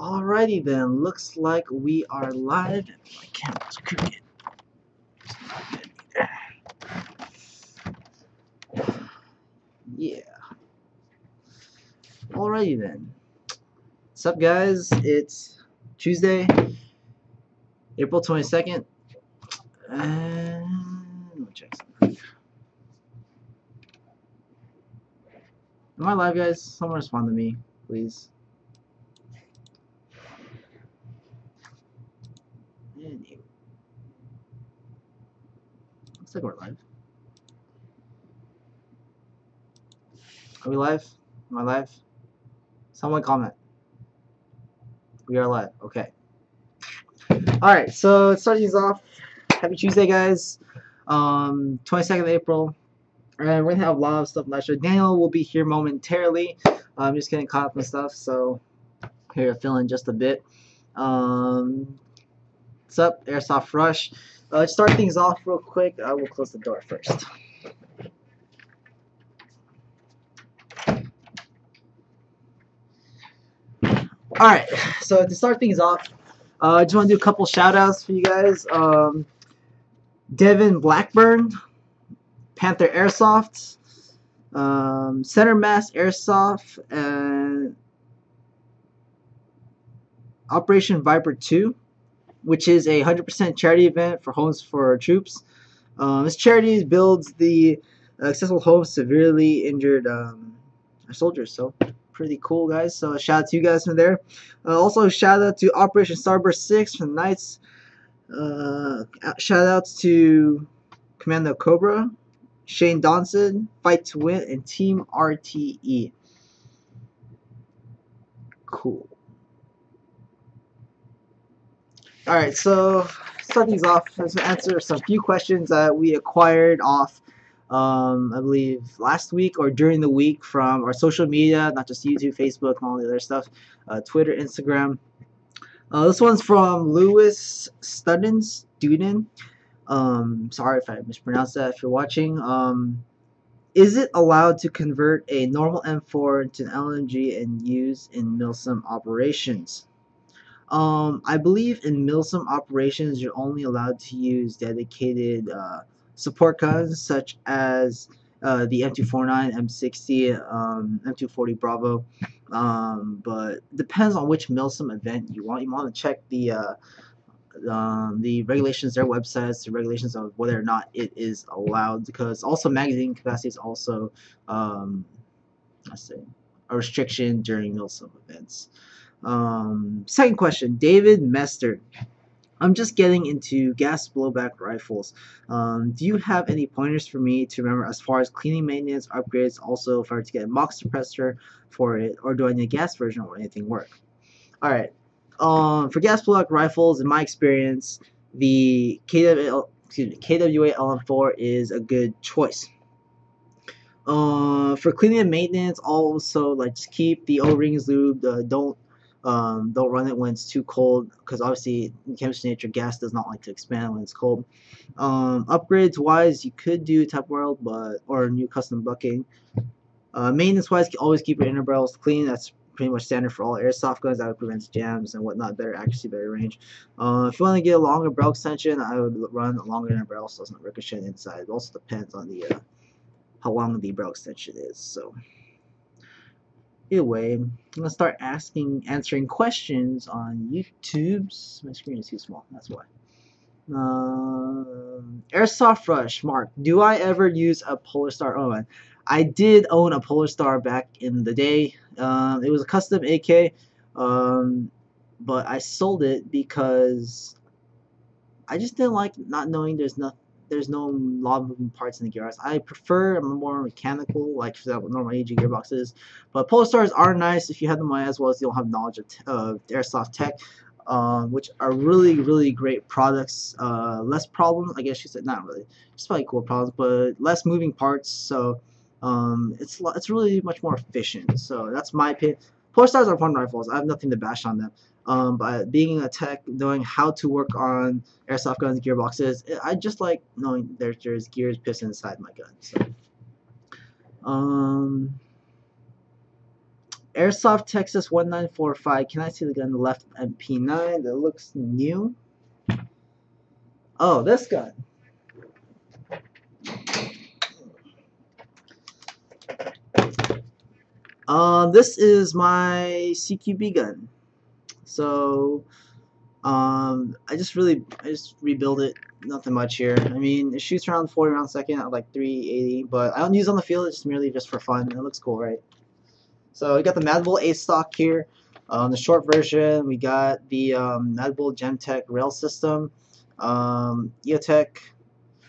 Alrighty then, looks like we are live. My camera's crooked. It's not good either. Yeah. Alrighty then. What's up, guys? It's Tuesday, April 22nd. And let me check something. Am I live, guys? Someone respond to me, please. Anyway. Looks like we're live. Are we live? Am I live? Someone comment. We are live. Okay. Alright, so let's start these off. Happy Tuesday, guys. 22nd of April. And we're going to have a lot of stuff last year. Daniel will be here momentarily. I'm just getting caught up and stuff, so here feeling just a bit. What's up, Airsoft Rush? Let's start things off real quick. I will close the door first. Alright, so to start things off, I just want to do a couple shout outs for you guys. Devin Blackburn, Panther Airsoft, Center Mass Airsoft, and Operation Viper 2, which is a 100% charity event for homes for troops. This charity builds the accessible homes severely injured soldiers. So pretty cool, guys. So shout out to you guys from there. Also shout out to Operation Starburst 6 from the Knights. Shout outs to Commando Cobra, Shane Donson, Fight to Win, and Team RTE. Cool. Alright, so start these off. Let's answer some few questions that we acquired off, I believe, last week or during the week from our social media, not just YouTube, Facebook, and all the other stuff, Twitter, Instagram. This one's from Lewis Studden. Sorry if I mispronounced that if you're watching. Is it allowed to convert a normal M4 into an LMG and use in MILSIM operations? I believe in MILSIM operations you're only allowed to use dedicated support guns such as the M249, M60, M240 Bravo, but depends on which MILSIM event you want. You want to check the regulations, their websites, the regulations of whether or not it is allowed, because also magazine capacity is also let's say a restriction during MILSIM events. Second question, David Mester. I'm just getting into gas blowback rifles. Do you have any pointers for me to remember as far as cleaning, maintenance, upgrades? Also, if I were to get a MOX suppressor for it, or do I need a gas version, or anything work? Alright, for gas blowback rifles, in my experience, the KWA LM4 is a good choice. For cleaning and maintenance, also, like, just keep the O-rings lubed. Don't run it when it's too cold, because obviously in chemistry nature gas does not like to expand when it's cold. Upgrades wise, you could do Tap World, or new custom bucking. Maintenance wise, always keep your inner barrels clean. That's pretty much standard for all airsoft guns. That would prevent jams and whatnot. Better accuracy, better range. If you want to get a longer barrel extension, I would run a longer inner barrel so it doesn't ricochet inside. It also depends on the how long the barrel extension is. So either way, I'm gonna start answering questions on YouTube's. My screen is too small, that's why. Airsoft Rush, Mark. Do I ever use a Polar Star? Oh, man. I did own a Polar Star back in the day. It was a custom AK, but I sold it because I just didn't like not knowing there's no lot of moving parts in the gearbox. I prefer more mechanical, like for example, normal AG gearboxes. But Polar Stars are nice if you have them as well as you don't have knowledge of airsoft tech, which are really, really great products. Less problems, I guess you said, not really, just probably cool problems, but less moving parts. So it's really much more efficient. So that's my opinion. Polar Stars are fun rifles. I have nothing to bash on them. But being a tech, knowing how to work on airsoft guns, gearboxes, I just like knowing there's gears, pistons inside my gun. So, Airsoft Texas 1945. Can I see the gun on the left? MP9. That looks new. Oh, this gun. This is my CQB gun. So, I just rebuild it. Nothing much here. I mean, it shoots around 40 rounds a second at like 380, but I don't use it on the field. It's merely just for fun. It looks cool, right? So we got the Mad Bull A stock here. The short version, we got the Mad Bull Gemtech rail system, EOTech,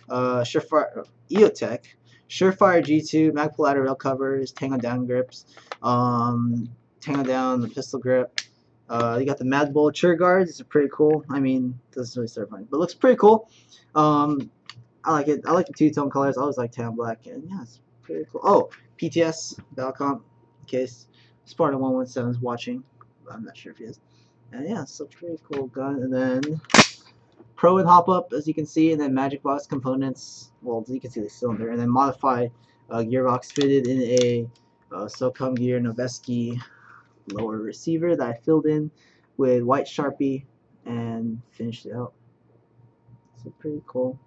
EOTech, Surefire G2, Mag Pull ladder rail covers, Tango down grips, Tango down the pistol grip. You got the Mad Bull trigger guards. These are pretty cool. I mean, doesn't really start funny, but it looks pretty cool. I like it. I like the two-tone colors. I always like tan black, and yeah, it's pretty cool. Oh, PTS Balcom, in case Spartan 117 is watching. I'm not sure if he is. And yeah, it's a pretty cool gun. And then Pro and hop up, as you can see, and then Magic Box components. Well, you can see the cylinder, and then modified gearbox fitted in a SOCOM Gear Noveski lower receiver that I filled in with white Sharpie and finished it out. So pretty cool.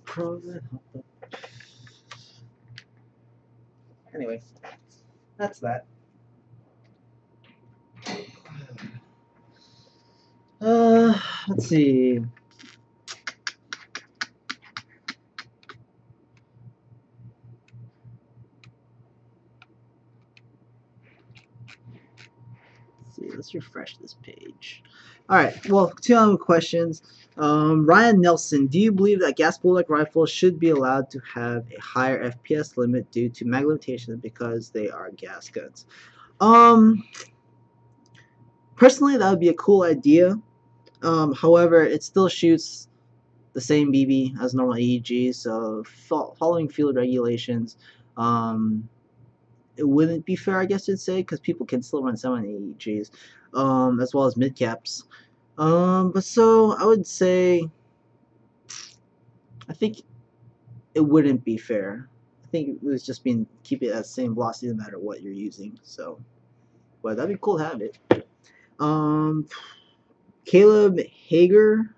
Pro and hop up. Anyway, that's that. Let's see. Let's refresh this page. Alright, well, two other questions. Ryan Nelson, do you believe that gas bullet rifles should be allowed to have a higher FPS limit due to mag limitations because they are gas guns? Personally, that would be a cool idea. However, it still shoots the same BB as normal AEG, so following field regulations, it wouldn't be fair, I guess you'd say, because people can still run semi-AEGs, as well as mid-caps. But so, I would say, I think it wouldn't be fair. I think it was just keep it at the same velocity no matter what you're using, so, but that'd be cool to have it. Caleb Hager,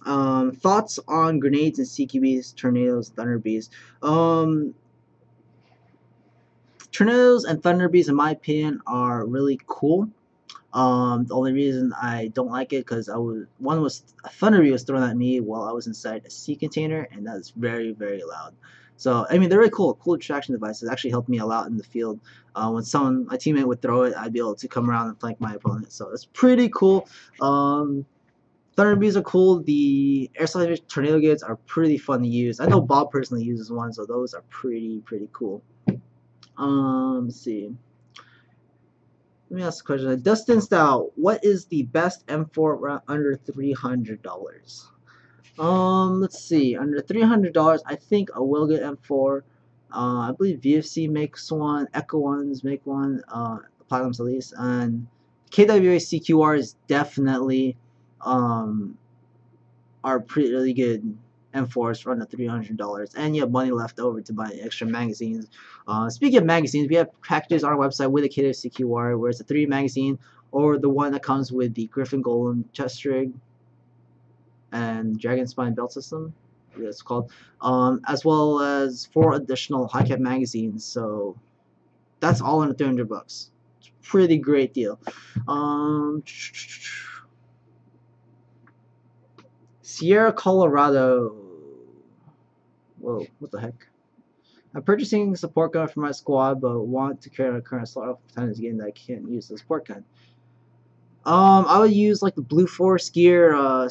thoughts on grenades and CQBs, tornadoes, Thunder Bees. Tornadoes and Thunder Bees, in my opinion, are really cool. The only reason I don't like it because a Thunder Bee was thrown at me while I was inside a sea container, and that is very, very loud. So I mean, they're really cool distraction devices. Actually helped me a lot in the field. When my teammate would throw it, I'd be able to come around and flank my opponent. So it's pretty cool. Thunder Bees are cool. The Airsoft tornado gates are pretty fun to use. I know Bob personally uses one, so those are pretty cool. Let's see. Let me ask a question. Dustin Style, what is the best M4 under $300? Let's see. Under $300, I think I will get M4. I believe VFC makes one. Echo Ones make one. Platinums at least. And KWA CQR is definitely are pretty really good M4s for under $300, and you have money left over to buy extra magazines. Speaking of magazines, we have packages on our website with a KWA CQR where it's a 3 magazine, or the one that comes with the Griffin Golem chest rig and Dragon Spine belt system, it's called, as well as 4 additional high cap magazines. So that's all under $300. It's a pretty great deal. Sierra Colorado. Whoa, what the heck? I'm purchasing a support gun for my squad, but want to carry my current slot off times again that I can't use the support gun. I would use like the Blue Force Gear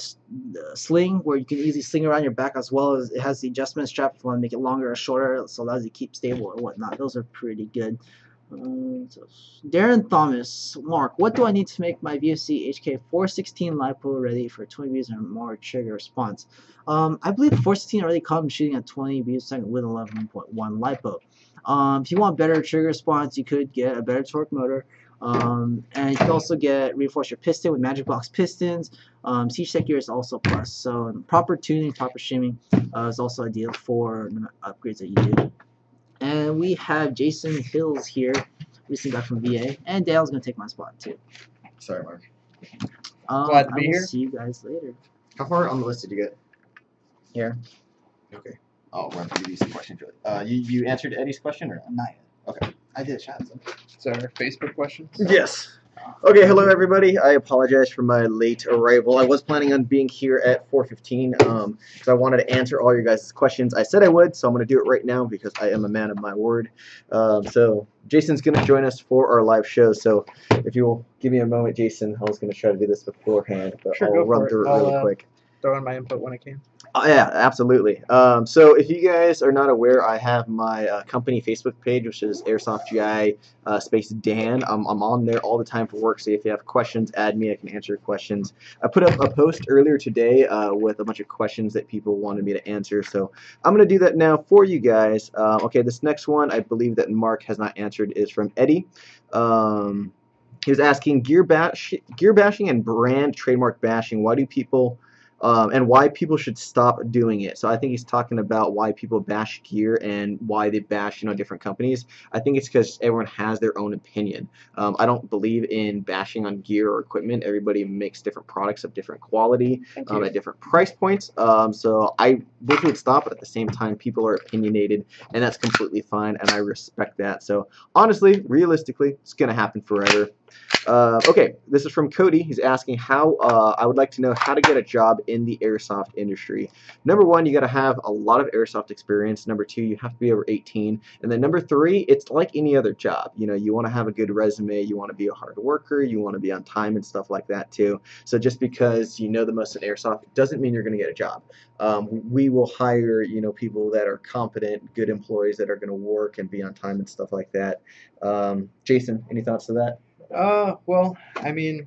sling, where you can easily sling around your back, as well as it has the adjustment strap if you want to make it longer or shorter, so allows you to keep stable or whatnot. Those are pretty good. So Darren Thomas, Mark, what do I need to make my VFC HK 416 LiPo ready for 20 views or more trigger response? I believe the 416 already comes shooting at 20 views a second with 11.1 LiPo. If you want better trigger response, you could get a better torque motor, And you can also reinforce your piston with Magic Box pistons. Siege Tech gear is also a plus. So proper tuning, proper shimming is also ideal for the upgrades that you do. And we have Jason Hills here, recently back from VA, and Dale's gonna take my spot too. Sorry, Mark. Glad to be I will here. see you guys later. How far on the list did you get? Here. Okay. I'll run through these questions. You answered Eddie's question or Not yet. Okay. I did chat. So Facebook questions. Yes. Okay, hello everybody. I apologize for my late arrival. I was planning on being here at 4:15 because I wanted to answer all your guys' questions. I said I would, so I'm going to do it right now because I am a man of my word. So Jason's going to join us for our live show. So if you will give me a moment, Jason, I was going to try to do this beforehand, but Sure, I'll go run for it. through it I'll, really quick. Throw in my input when I can. Oh, yeah, absolutely. So if you guys are not aware, I have my company Facebook page, which is Airsoft GI space Dan. I'm on there all the time for work, so if you have questions, add me. I can answer your questions. I put up a post earlier today with a bunch of questions that people wanted me to answer, so I'm going to do that now for you guys. Okay, this next one, I believe that Mark has not answered, is from Eddie. He was asking gear bashing and brand trademark bashing. Why do people... and why people should stop doing it. So I think he's talking about why people bash gear and why they bash, different companies. I think it's because everyone has their own opinion. I don't believe in bashing on gear or equipment. Everybody makes different products of different quality at different price points. So I wish it would stop, but at the same time, people are opinionated, and that's completely fine, and I respect that. So honestly, realistically, it's going to happen forever. Okay, this is from Cody. He's asking how I would like to know how to get a job in the airsoft industry. Number one, you got to have a lot of airsoft experience. Number two, you have to be over 18. And then number three, it's like any other job. You want to have a good resume. You want to be a hard worker. You want to be on time and stuff like that too. So just because you know the most in airsoft doesn't mean you're going to get a job. We will hire, people that are competent, good employees that are going to work and be on time and stuff like that. Jason, any thoughts to that? Well, I mean,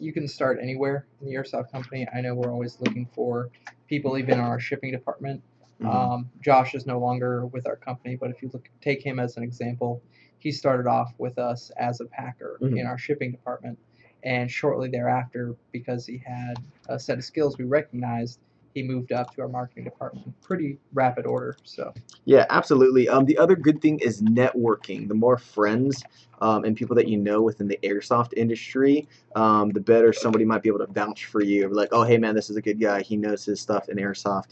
you can start anywhere in the airsoft company. I know we're always looking for people, even in our shipping department. Josh is no longer with our company, but if you take him as an example, he started off with us as a packer in our shipping department, and shortly thereafter, because he had a set of skills we recognized, he moved up to our marketing department in pretty rapid order. So yeah, absolutely. The other good thing is networking. The more friends and people that you know within the airsoft industry, the better somebody might be able to vouch for you. Like, oh, hey man, this is a good guy. He knows his stuff in airsoft.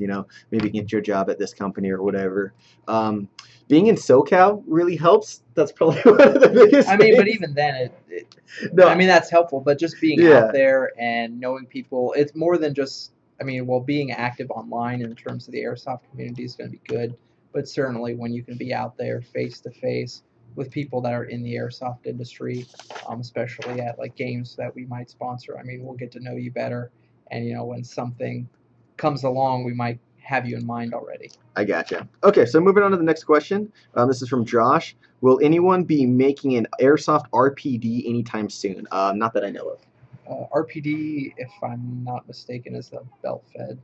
Maybe he can get you a job at this company or whatever. Being in SoCal really helps. That's probably one of the biggest. I mean, but even then, I mean, that's helpful. But just being out there and knowing people, it's more than just. I mean, being active online in terms of the airsoft community is going to be good, but certainly when you can be out there face to face with people that are in the airsoft industry, especially at like games that we might sponsor, I mean, we'll get to know you better, and when something comes along, we might have you in mind already. I gotcha. Okay, so moving on to the next question. This is from Josh. Will anyone be making an airsoft RPD anytime soon? Not that I know of. RPD, if I'm not mistaken, is the belt fed.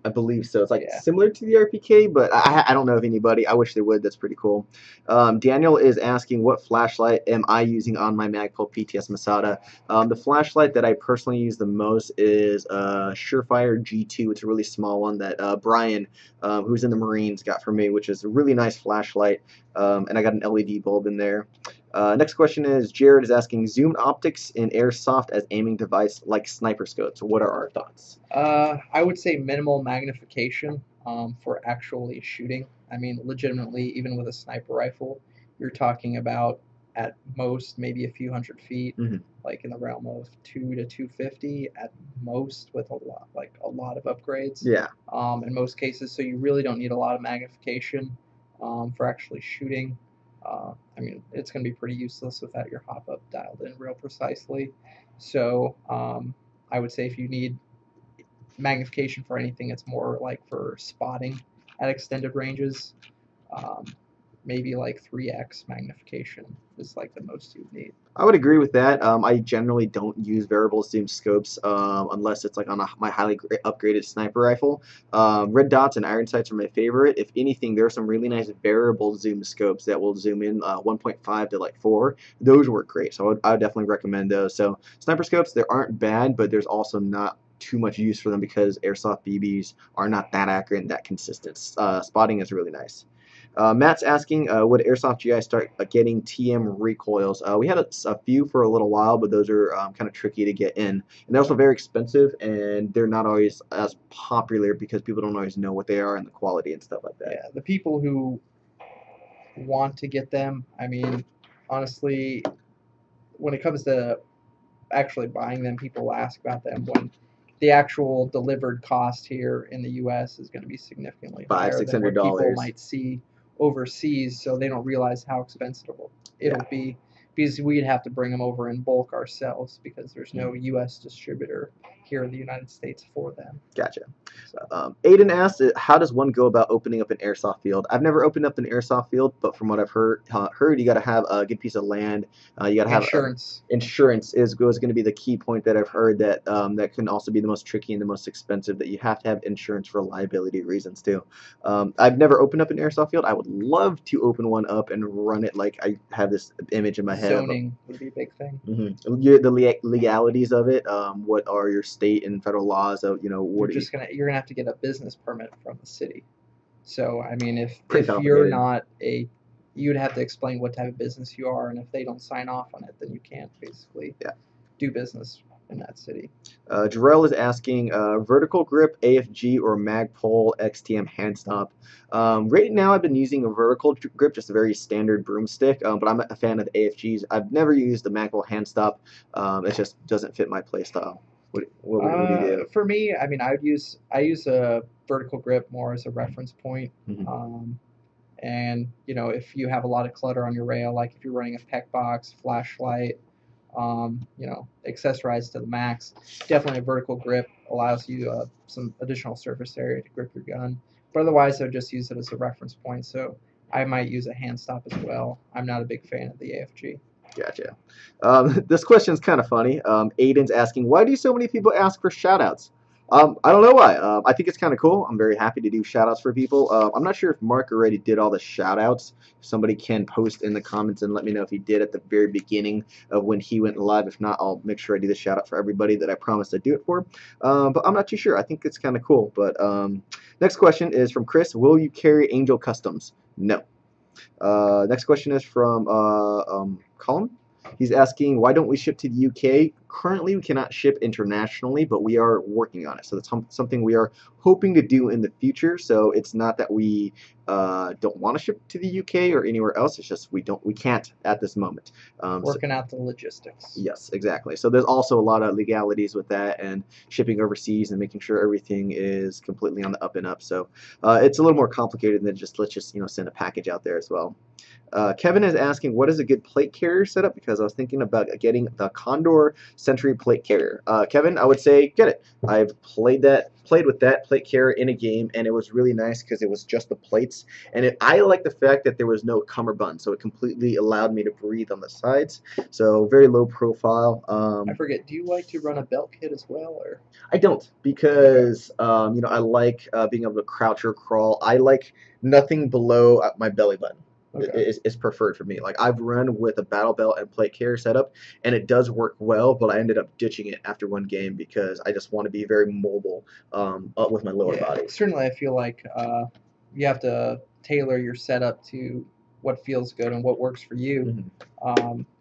I believe so. It's similar to the RPK, but I don't know of anybody. I wish they would. That's pretty cool. Daniel is asking, what flashlight am I using on my Magpul PTS Masada? The flashlight that I personally use the most is Surefire G2. It's a really small one that Brian, who's in the Marines, got for me, which is a really nice flashlight. And I got an LED bulb in there. Next question is, Jared is asking, zoomed optics in airsoft as aiming device like sniper scopes. What are our thoughts? I would say minimal magnification for actually shooting. I mean, legitimately, even with a sniper rifle, you're talking about at most maybe a few hundred feet, like in the realm of 2 to 250 at most, with a lot of upgrades. Yeah. In most cases, so you really don't need a lot of magnification for actually shooting. I mean, it's going to be pretty useless without your hop-up dialed in real precisely. So I would say if you need magnification for anything, it's more like for spotting at extended ranges. maybe like 3x magnification is like the most you need. I would agree with that. I generally don't use variable zoom scopes unless it's like on my highly upgraded sniper rifle. Red dots and iron sights are my favorite. If anything, there are some really nice variable zoom scopes that will zoom in 1.5 to like 4. Those work great, so I would definitely recommend those. So sniper scopes, they aren't bad, but there's also not too much use for them because airsoft BBs are not that accurate and that consistent. Spotting is really nice. Matt's asking, would Airsoft GI start getting TM recoils? We had a few for a little while, but those are kind of tricky to get in. And they're also very expensive, and they're not always as popular because people don't always know what they are and the quality and stuff like that. Yeah, the people who want to get them, I mean, honestly, when it comes to actually buying them, people ask about them when the actual delivered cost here in the U.S. is going to be significantly higher than what people might see overseas, so they don't realize how expensive it'll be, because we'd have to bring them over in bulk ourselves because there's no U.S. distributor here in the United States for them. Gotcha. So. Aiden asked, how does one go about opening up an airsoft field? I've never opened up an airsoft field, but from what I've heard you got to have a good piece of land. You got to have insurance. Insurance is going to be the key point that I've heard that that can also be the most tricky and the most expensive. That you have to have insurance for liability reasons too. I've never opened up an airsoft field. I would love to open one up and run it. Like I have this image in my head. Zoning would be a big thing. The legalities of it. What are your state and federal laws of what you're gonna have to get a business permit from the city. So I mean, if you're not you'd have to explain what type of business you are, and if they don't sign off on it, then you can't basically do business in that city. Jarrell is asking, vertical grip, AFG, or Magpul XTM hand stop. Right now I've been using a vertical grip, just a very standard broomstick, but I'm a fan of the AFGs. I've never used the Magpul hand stop. It just doesn't fit my play style. What do you do? For me, I mean, I use a vertical grip more as a reference point. And if you have a lot of clutter on your rail, like if you're running a PEC box, flashlight, accessorized to the max, definitely a vertical grip allows you some additional surface area to grip your gun. But otherwise, I would just use it as a reference point. So I might use a hand stop as well. I'm not a big fan of the AFG. Gotcha. This question is kind of funny. Aiden's asking, why do so many people ask for shout-outs? I don't know why. I think it's kind of cool. I'm very happy to do shout-outs for people. I'm not sure if Mark already did all the shout-outs. Somebody can post in the comments and let me know if he did at the very beginning of when he went live. If not, I'll make sure I do the shout-out for everybody that I promised I'd do it for. But I'm not too sure. I think it's kind of cool. But next question is from Chris. Will you carry Angel Customs? No. Next question is from Colin. He's asking, why don't we ship to the UK? Currently, we cannot ship internationally, but we are working on it. So that's something we are hoping to do in the future. So it's not that we don't want to ship to the UK or anywhere else. It's just we can't at this moment. Working out the logistics. Yes, exactly. So there's also a lot of legalities with that and shipping overseas and making sure everything is completely on the up and up. So it's a little more complicated than just let's just send a package out there as well. Kevin is asking, what is a good plate carrier setup? Because I was thinking about getting the Condor Sentry plate carrier. Kevin, I would say get it. I've played with that plate carrier in a game, and it was really nice because it was just the plates. And I like the fact that there was no cummerbund, so it completely allowed me to breathe on the sides. So very low profile. I forget, do you like to run a belt kit as well, or? I don't, because I like being able to crouch or crawl. I like nothing below my belly button. Okay. Is preferred for me. Like I've run with a battle belt and plate carrier setup, and it does work well, but I ended up ditching it after one game because I just want to be very mobile with my lower body. Certainly, I feel like you have to tailor your setup to what feels good and what works for you.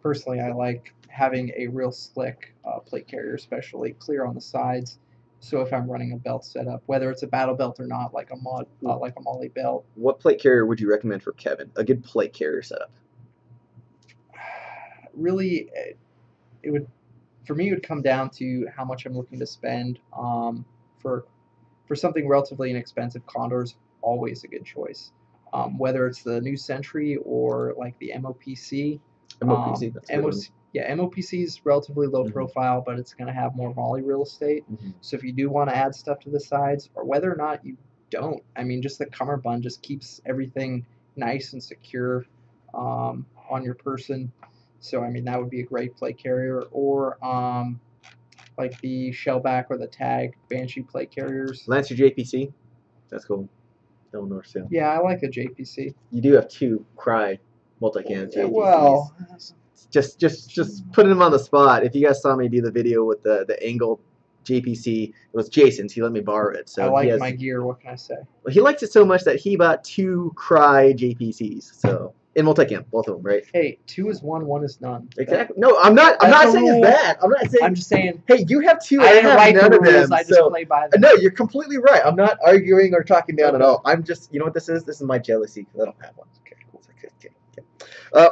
Personally, I like having a real slick plate carrier, especially clear on the sides. So if I'm running a belt setup, whether it's a battle belt or not, like a Molly belt. What plate carrier would you recommend for Kevin? A good plate carrier setup. Really, for me, it would come down to how much I'm looking to spend. For something relatively inexpensive, Condor's always a good choice. Whether it's the new Sentry or like the MOPC. MOPC, that's good. Yeah, MOPC is relatively low profile, but it's going to have more volley real estate. So if you do want to add stuff to the sides, or whether or not you don't, I mean, just the cummerbund just keeps everything nice and secure on your person. So I mean that would be a great plate carrier, or like the Shellback or the Tag Banshee plate carriers. Lancer JPC, that's cool. Illinois Steel. Yeah, I like the JPC. You do have 2 Cry multi-cam JPCs. Well, just putting them on the spot. If you guys saw me do the video with the angle JPC, it was Jason's. He let me borrow it. So I like he has, my gear. What can I say? well, he likes it so much that he bought 2 Cry JPCs. So in multi-cam, both of them, right? Hey, 2 is 1, 1 is none. Exactly. No, I'm not That's saying rule. it's bad. I'm not saying. I'm just saying. Hey, you have 2. I I didn't have write none the of rules. them. I just So play by them. no, you're completely right. I'm not arguing or talking down at all. I'm just, you know what this is? This is my jealousy because I don't have one. Okay, cool.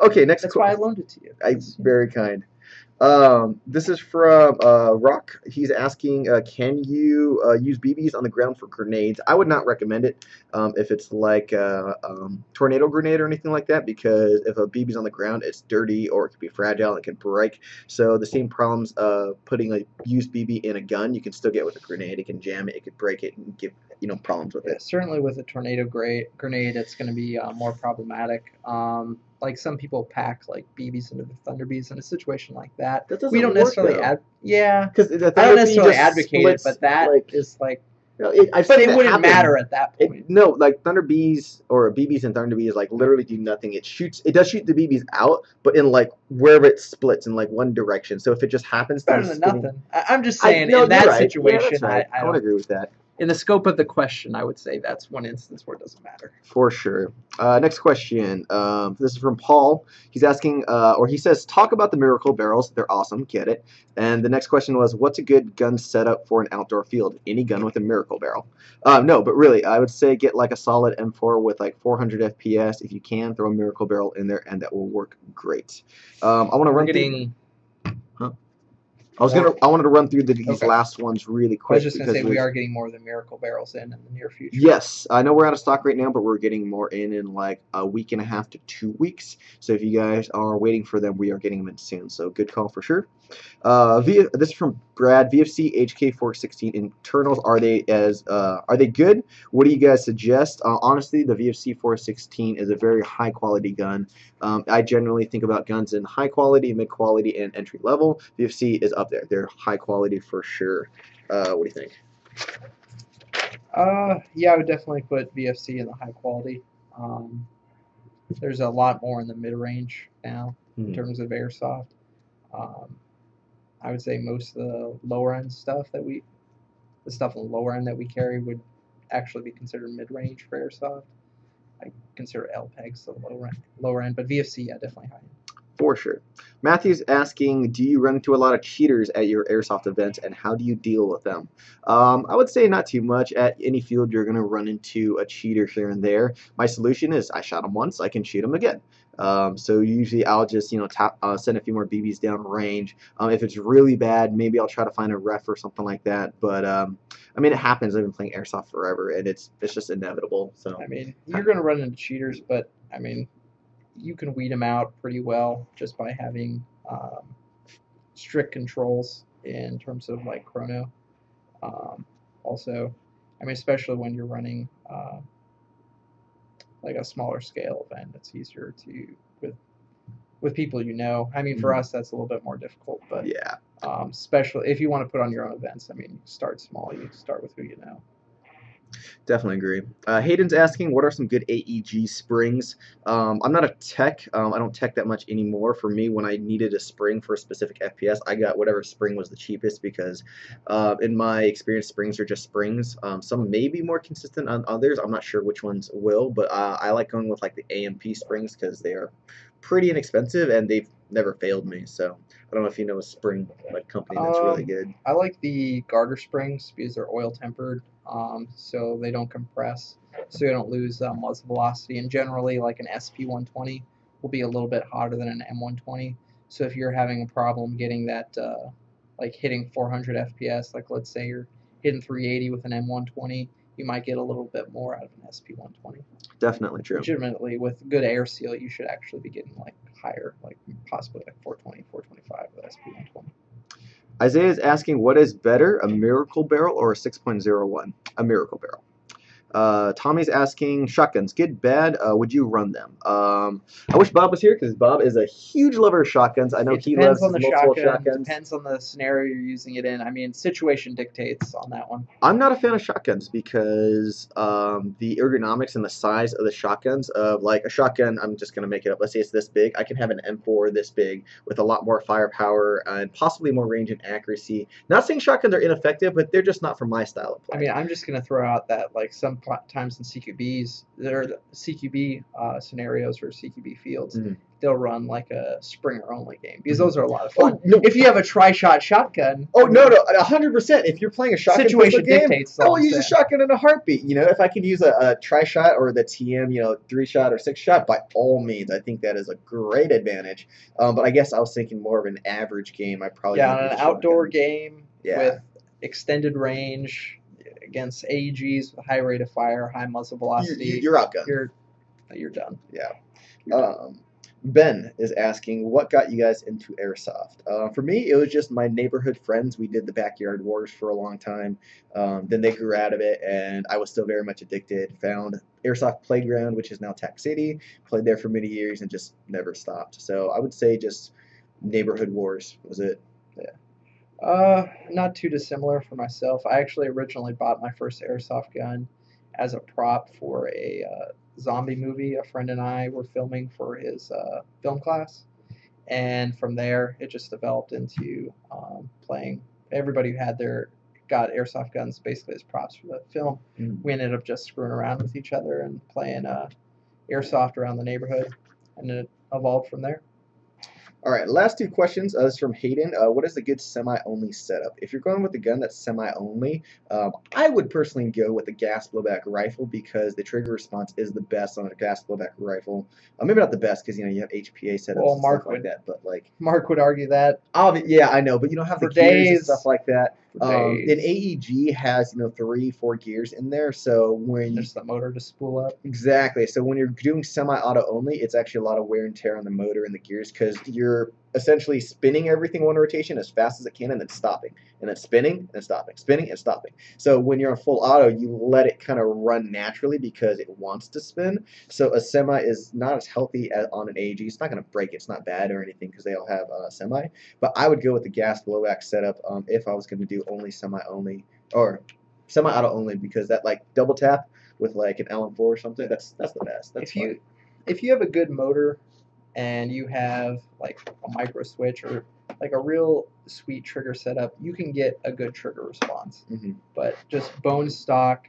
Okay, next. That's why I loaned it to you. Very kind. This is from Rock. He's asking, can you use BBs on the ground for grenades? I would not recommend it if it's like a tornado grenade or anything like that, because if a BB's on the ground, it's dirty or it can be fragile. It can break. So the same problems putting a used BB in a gun, you can still get with a grenade. It can jam it, it could break it, and give problems with it. Certainly with a tornado grenade, it's going to be more problematic. Like some people pack like BBs into the Thunder Bees in a situation like that. We don't necessarily because I don't necessarily advocate it, but that is like. But it wouldn't matter at that point. No, like Thunder Bees or BBs and Thunder Bees like literally do nothing. It does shoot the BBs out, but in like wherever it splits in like one direction. So if it just happens to better than nothing. I'm just saying in that situation, I would agree with that. In the scope of the question, I would say that's one instance where it doesn't matter. For sure. Next question. This is from Paul. He's asking, or he says, talk about the Miracle Barrels. They're awesome. Get it. And the next question was, what's a good gun setup for an outdoor field? Any gun with a Miracle Barrel. No, but really, I would say get like a solid M4 with like 400 FPS. If you can, throw a Miracle Barrel in there, and that will work great. I want to run through... I wanted to run through these last ones really quick. I was just going to say we are getting more than Miracle Barrels in the near future. Yes, I know we're out of stock right now, but we're getting more in like a week and a half to 2 weeks. So if you guys are waiting for them, we are getting them in soon. So good call for sure. This is from Brad. VFC HK416 internals, are they good? What do you guys suggest? Honestly, the VFC 416 is a very high quality gun. I generally think about guns in high quality, mid quality, and entry level. VFC is up there. They're high quality for sure. What do you think? Yeah, I would definitely put VFC in the high quality. There's a lot more in the mid range now in terms of airsoft. I would say most of the lower end stuff the stuff on the lower end that we carry would actually be considered mid range for airsoft. I consider LPEGs the lower end, but VFC, yeah, definitely high end. For sure. Matthew's asking, do you run into a lot of cheaters at your airsoft events, and how do you deal with them? I would say not too much. At any field, you're going to run into a cheater here and there. My solution is I shot him once, I can shoot him again. So usually I'll just send a few more BBs down range. If it's really bad, maybe I'll try to find a ref or something like that. But I mean, it happens. I've been playing airsoft forever, and it's just inevitable. So I mean, you're going to run into cheaters, but I mean, you can weed them out pretty well just by having strict controls in terms of like chrono. Also, I mean, especially when you're running like a smaller scale event, it's easier to with people you know. I mean, for us, that's a little bit more difficult, but yeah. Especially if you want to put on your own events, I mean, you start small. You start with who you know. Definitely agree. Hayden's asking, what are some good AEG springs? I'm not a tech. I don't tech that much anymore. For me, when I needed a spring for a specific FPS, I got whatever spring was the cheapest because in my experience, springs are just springs. Some may be more consistent on others. I'm not sure which ones will, but I like going with like the AMP springs because they are pretty inexpensive and they've never failed me. So I don't know if you know a spring like company that's really good. I like the garter springs because they're oil tempered. So they don't compress, so you don't lose muzzle velocity. And generally, like an SP120 will be a little bit hotter than an M120. So if you're having a problem getting that, like hitting 400 FPS, like let's say you're hitting 380 with an M120, you might get a little bit more out of an SP120. Definitely true. Legitimately, with good air seal, you should actually be getting like higher, like possibly like 420, 425 with SP120. Isaiah is asking, what is better, a Miracle Barrel or a 6.01? A Miracle Barrel. Tommy's asking, shotguns, good, bad? Would you run them? I wish Bob was here because Bob is a huge lover of shotguns. I know It he depends loves on his the multiple shotgun. shotguns. Depends on the scenario you're using it in. I mean, situation dictates on that one. I'm not a fan of shotguns because the ergonomics and the size of the shotguns of like a shotgun, I'm just going to make it up. Let's say it's this big. I can have an M4 this big with a lot more firepower and possibly more range and accuracy. Not saying shotguns are ineffective, but they're just not for my style of play. I mean, I'm just going to throw out that like sometimes in CQBs, there are CQB scenarios or CQB fields, they'll run like a Springer only game because those are a lot of fun. Oh, no. If you have a tri-shot shotgun. Oh, no, 100%. If you're playing a shotgun situation game, dictates. I will use a shotgun in a heartbeat. You know, if I can use a tri-shot or the TM, 3-shot or 6-shot, by all means, I think that is a great advantage. But I guess I was thinking more of an average game. I probably an outdoor game with extended range against AEGs with a high rate of fire, high muzzle velocity. You're outgunned. You're done. Yeah. Ben is asking, what got you guys into Airsoft? For me, it was just my neighborhood friends. We did the backyard wars for a long time. Then they grew out of it, and I was still very much addicted. Found Airsoft Playground, which is now Tech City. Played there for many years and just never stopped. So I would say just neighborhood wars was it. Not too dissimilar for myself. I actually originally bought my first airsoft gun as a prop for a zombie movie a friend and I were filming for his film class, and from there it just developed into playing. Everybody who had got airsoft guns basically as props for the film. We ended up just screwing around with each other and playing airsoft around the neighborhood, and it evolved from there. All right, last two questions. This is from Hayden. What is a good semi-only setup? If you're going with a gun that's semi-only, I would personally go with a gas blowback rifle because the trigger response is the best on a gas blowback rifle. Maybe not the best because you have HPA setups and stuff like that. But Mark would argue that. Yeah, I know, but you don't have the gears and stuff like that. An AEG has 3-4 gears in there, so when there's the motor to spool up. Exactly. So when you're doing semi-auto only, it's actually a lot of wear and tear on the motor and the gears because you're essentially spinning everything one rotation as fast as it can and then stopping, and then spinning and stopping, spinning and stopping. So when you're on full auto, you let it kind of run naturally because it wants to spin. So a semi is not as healthy as on an AEG. It's not going to break it. It's not bad or anything because they all have semi. But I would go with the gas blowback setup if I was going to do only semi-only or semi-auto only because that double tap with an LM4 or something, that's the best. If you have a good motor and you have a micro switch or a real sweet trigger setup, you can get a good trigger response. But just bone stock,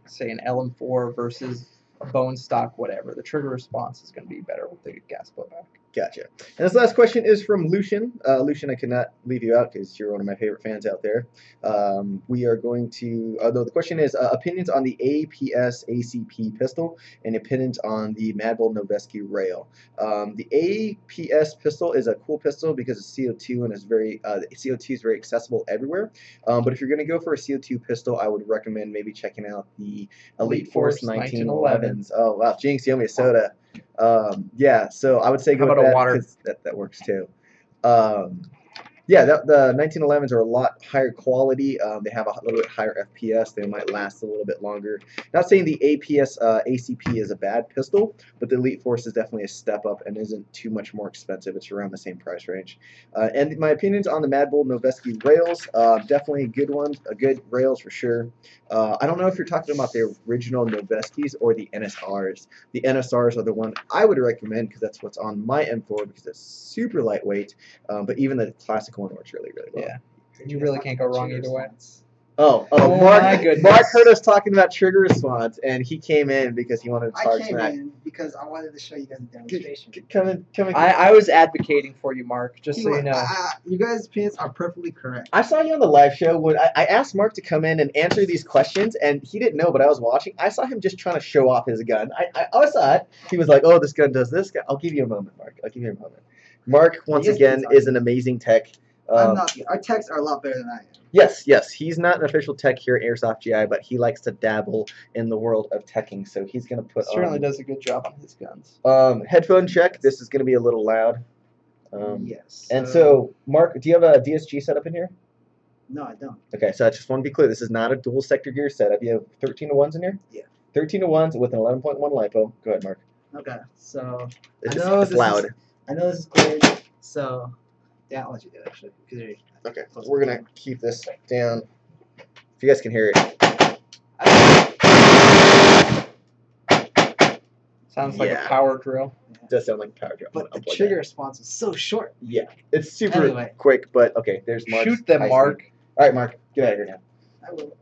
say an LM4 versus a bone stock whatever, the trigger response is going to be better with the gas blowback. Gotcha. And this last question is from Lucian. Lucian, I cannot leave you out because you're one of my favorite fans out there. We are going to, the question is opinions on the APS ACP pistol and opinions on the Madbull Noveske rail. The APS pistol is a cool pistol because it's CO2 and CO2 is very accessible everywhere. But if you're going to go for a CO2 pistol, I would recommend maybe checking out the Elite Force 1911s. Oh wow, Jinx, you owe me a soda. So I would say go with that because that works too. The 1911s are a lot higher quality. They have a little bit higher FPS. They might last a little bit longer. Not saying the APS ACP is a bad pistol, but the Elite Force is definitely a step up and isn't too much more expensive. It's around the same price range. And my opinions on the Madbull Noveske rails, definitely good ones, good rails for sure. I don't know if you're talking about the original Noveskes or the NSRs. The NSRs are the one I would recommend because that's what's on my M4 because it's super lightweight. But even the classic one works really, really well. Yeah, you really can't go wrong either way. Oh, Mark heard us talking about trigger response, and he came in because he wanted to charge that. I came in because I wanted to show you guys a demonstration. Come in. I was advocating for you, Mark, just so you know. You guys' opinions are perfectly correct. I saw you on the live show when I asked Mark to come in and answer these questions, and he didn't know, but I was watching. I saw him just trying to show off his gun. I saw it. He was like, oh, this gun does this. I'll give you a moment, Mark. I'll give you a moment. Mark, once again, is an amazing tech. I'm not. Our techs are a lot better than I am. Yes. He's not an official tech here at Airsoft GI, but he likes to dabble in the world of teching, so he's going to put certainly does a good job on his guns. Headphone check. This is going to be a little loud. Yes. And so, Mark, do you have a DSG setup in here? No, I don't. Okay, so I just want to be clear. This is not a dual sector gear setup. You have 13 to 1s in here? Yeah. 13-to-1s with an 11.1 LiPo. Go ahead, Mark. Okay, so It's I just know it's this loud. I know this is cleared, so yeah, I'll let you do it actually. 'Cause you're Okay, we're gonna keep this down. If you guys can hear it. Sounds like Yeah. a power drill. It does sound like a power drill. But the Unplug trigger that. response is so short. Yeah, it's super Anyway. quick, but okay. There's Mark. Shoot them, Mark. All right, Mark, get out of here now. I will.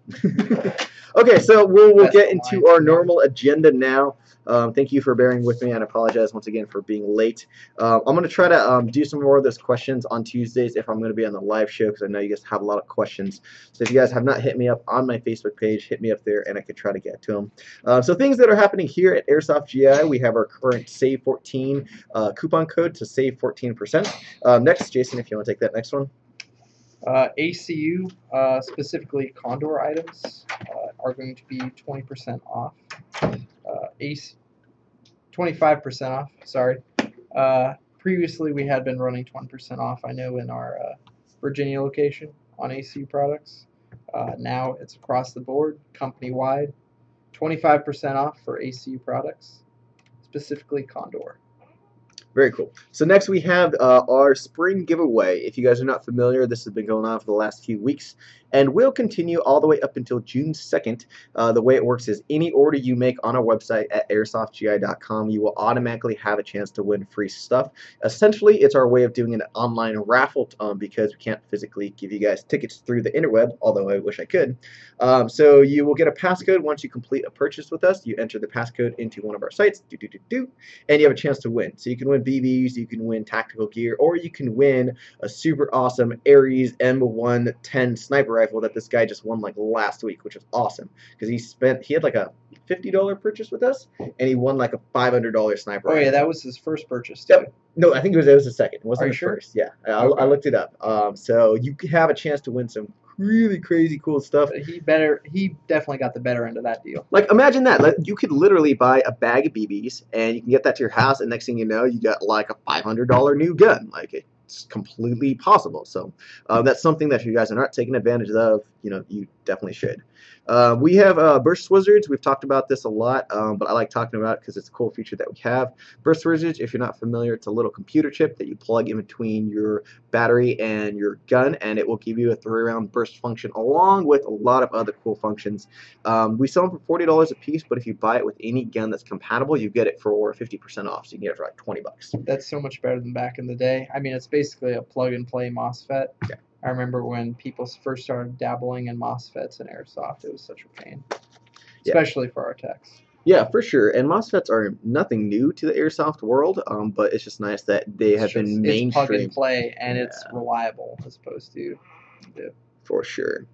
Okay, so we'll That's get the into line. our normal agenda now. Thank you for bearing with me, and I apologize once again for being late. I'm going to try to do some more of those questions on Tuesdays if I'm going to be on the live show, because I know you guys have a lot of questions. So if you guys have not hit me up on my Facebook page, hit me up there, and I could try to get to them. So things that are happening here at Airsoft GI, we have our current Save 14 coupon code to save 14%. Next, Jason, if you want to take that next one. ACU, specifically Condor items, are going to be 20% off. 25% off, sorry. Previously, we had been running 20% off, I know, in our Virginia location on ACU products. Now it's across the board, company-wide. 25% off for ACU products, specifically Condor. Very cool. So next we have our spring giveaway. If you guys are not familiar, this has been going on for the last few weeks and will continue all the way up until June 2nd. The way it works is any order you make on our website at airsoftgi.com, you will automatically have a chance to win free stuff. Essentially, it's our way of doing an online raffle because we can't physically give you guys tickets through the interweb, although I wish I could. So you will get a passcode once you complete a purchase with us. You enter the passcode into one of our sites, and you have a chance to win. So you can win BBs, you can win tactical gear, or you can win a super awesome Ares M110 sniper rifle that this guy just won like last week, which was awesome because he had like a $50 purchase with us and he won like a $500 sniper rifle. Yeah, that was his first purchase too. Yep. No, I think it was the second. It wasn't Are you the sure? first. Yeah, I Okay. looked it up. So you have a chance to win some really crazy cool stuff. But he definitely got the better end of that deal. Like, imagine that. Like, you could literally buy a bag of BBs, and you can get that to your house, and next thing you know, you got like a $500 new gun. Like, it's completely possible. So that's something that if you guys are not taking advantage of, you definitely should. We have Burst Wizards. We've talked about this a lot, but I like talking about it because it's a cool feature that we have. Burst Wizards, if you're not familiar, it's a little computer chip that you plug in between your battery and your gun, and it will give you a 3-round burst function along with a lot of other cool functions. We sell them for $40 a piece, but if you buy it with any gun that's compatible, you get it for 50% off, so you can get it for like $20. That's so much better than back in the day. I mean, it's basically a plug-and-play MOSFET. Yeah. I remember when people first started dabbling in MOSFETs and Airsoft, it was such a pain, especially for our techs. Yeah, for sure. And MOSFETs are nothing new to the Airsoft world, but it's just nice that they have been mainstream. It's plug and play, and it's reliable as opposed to. For sure.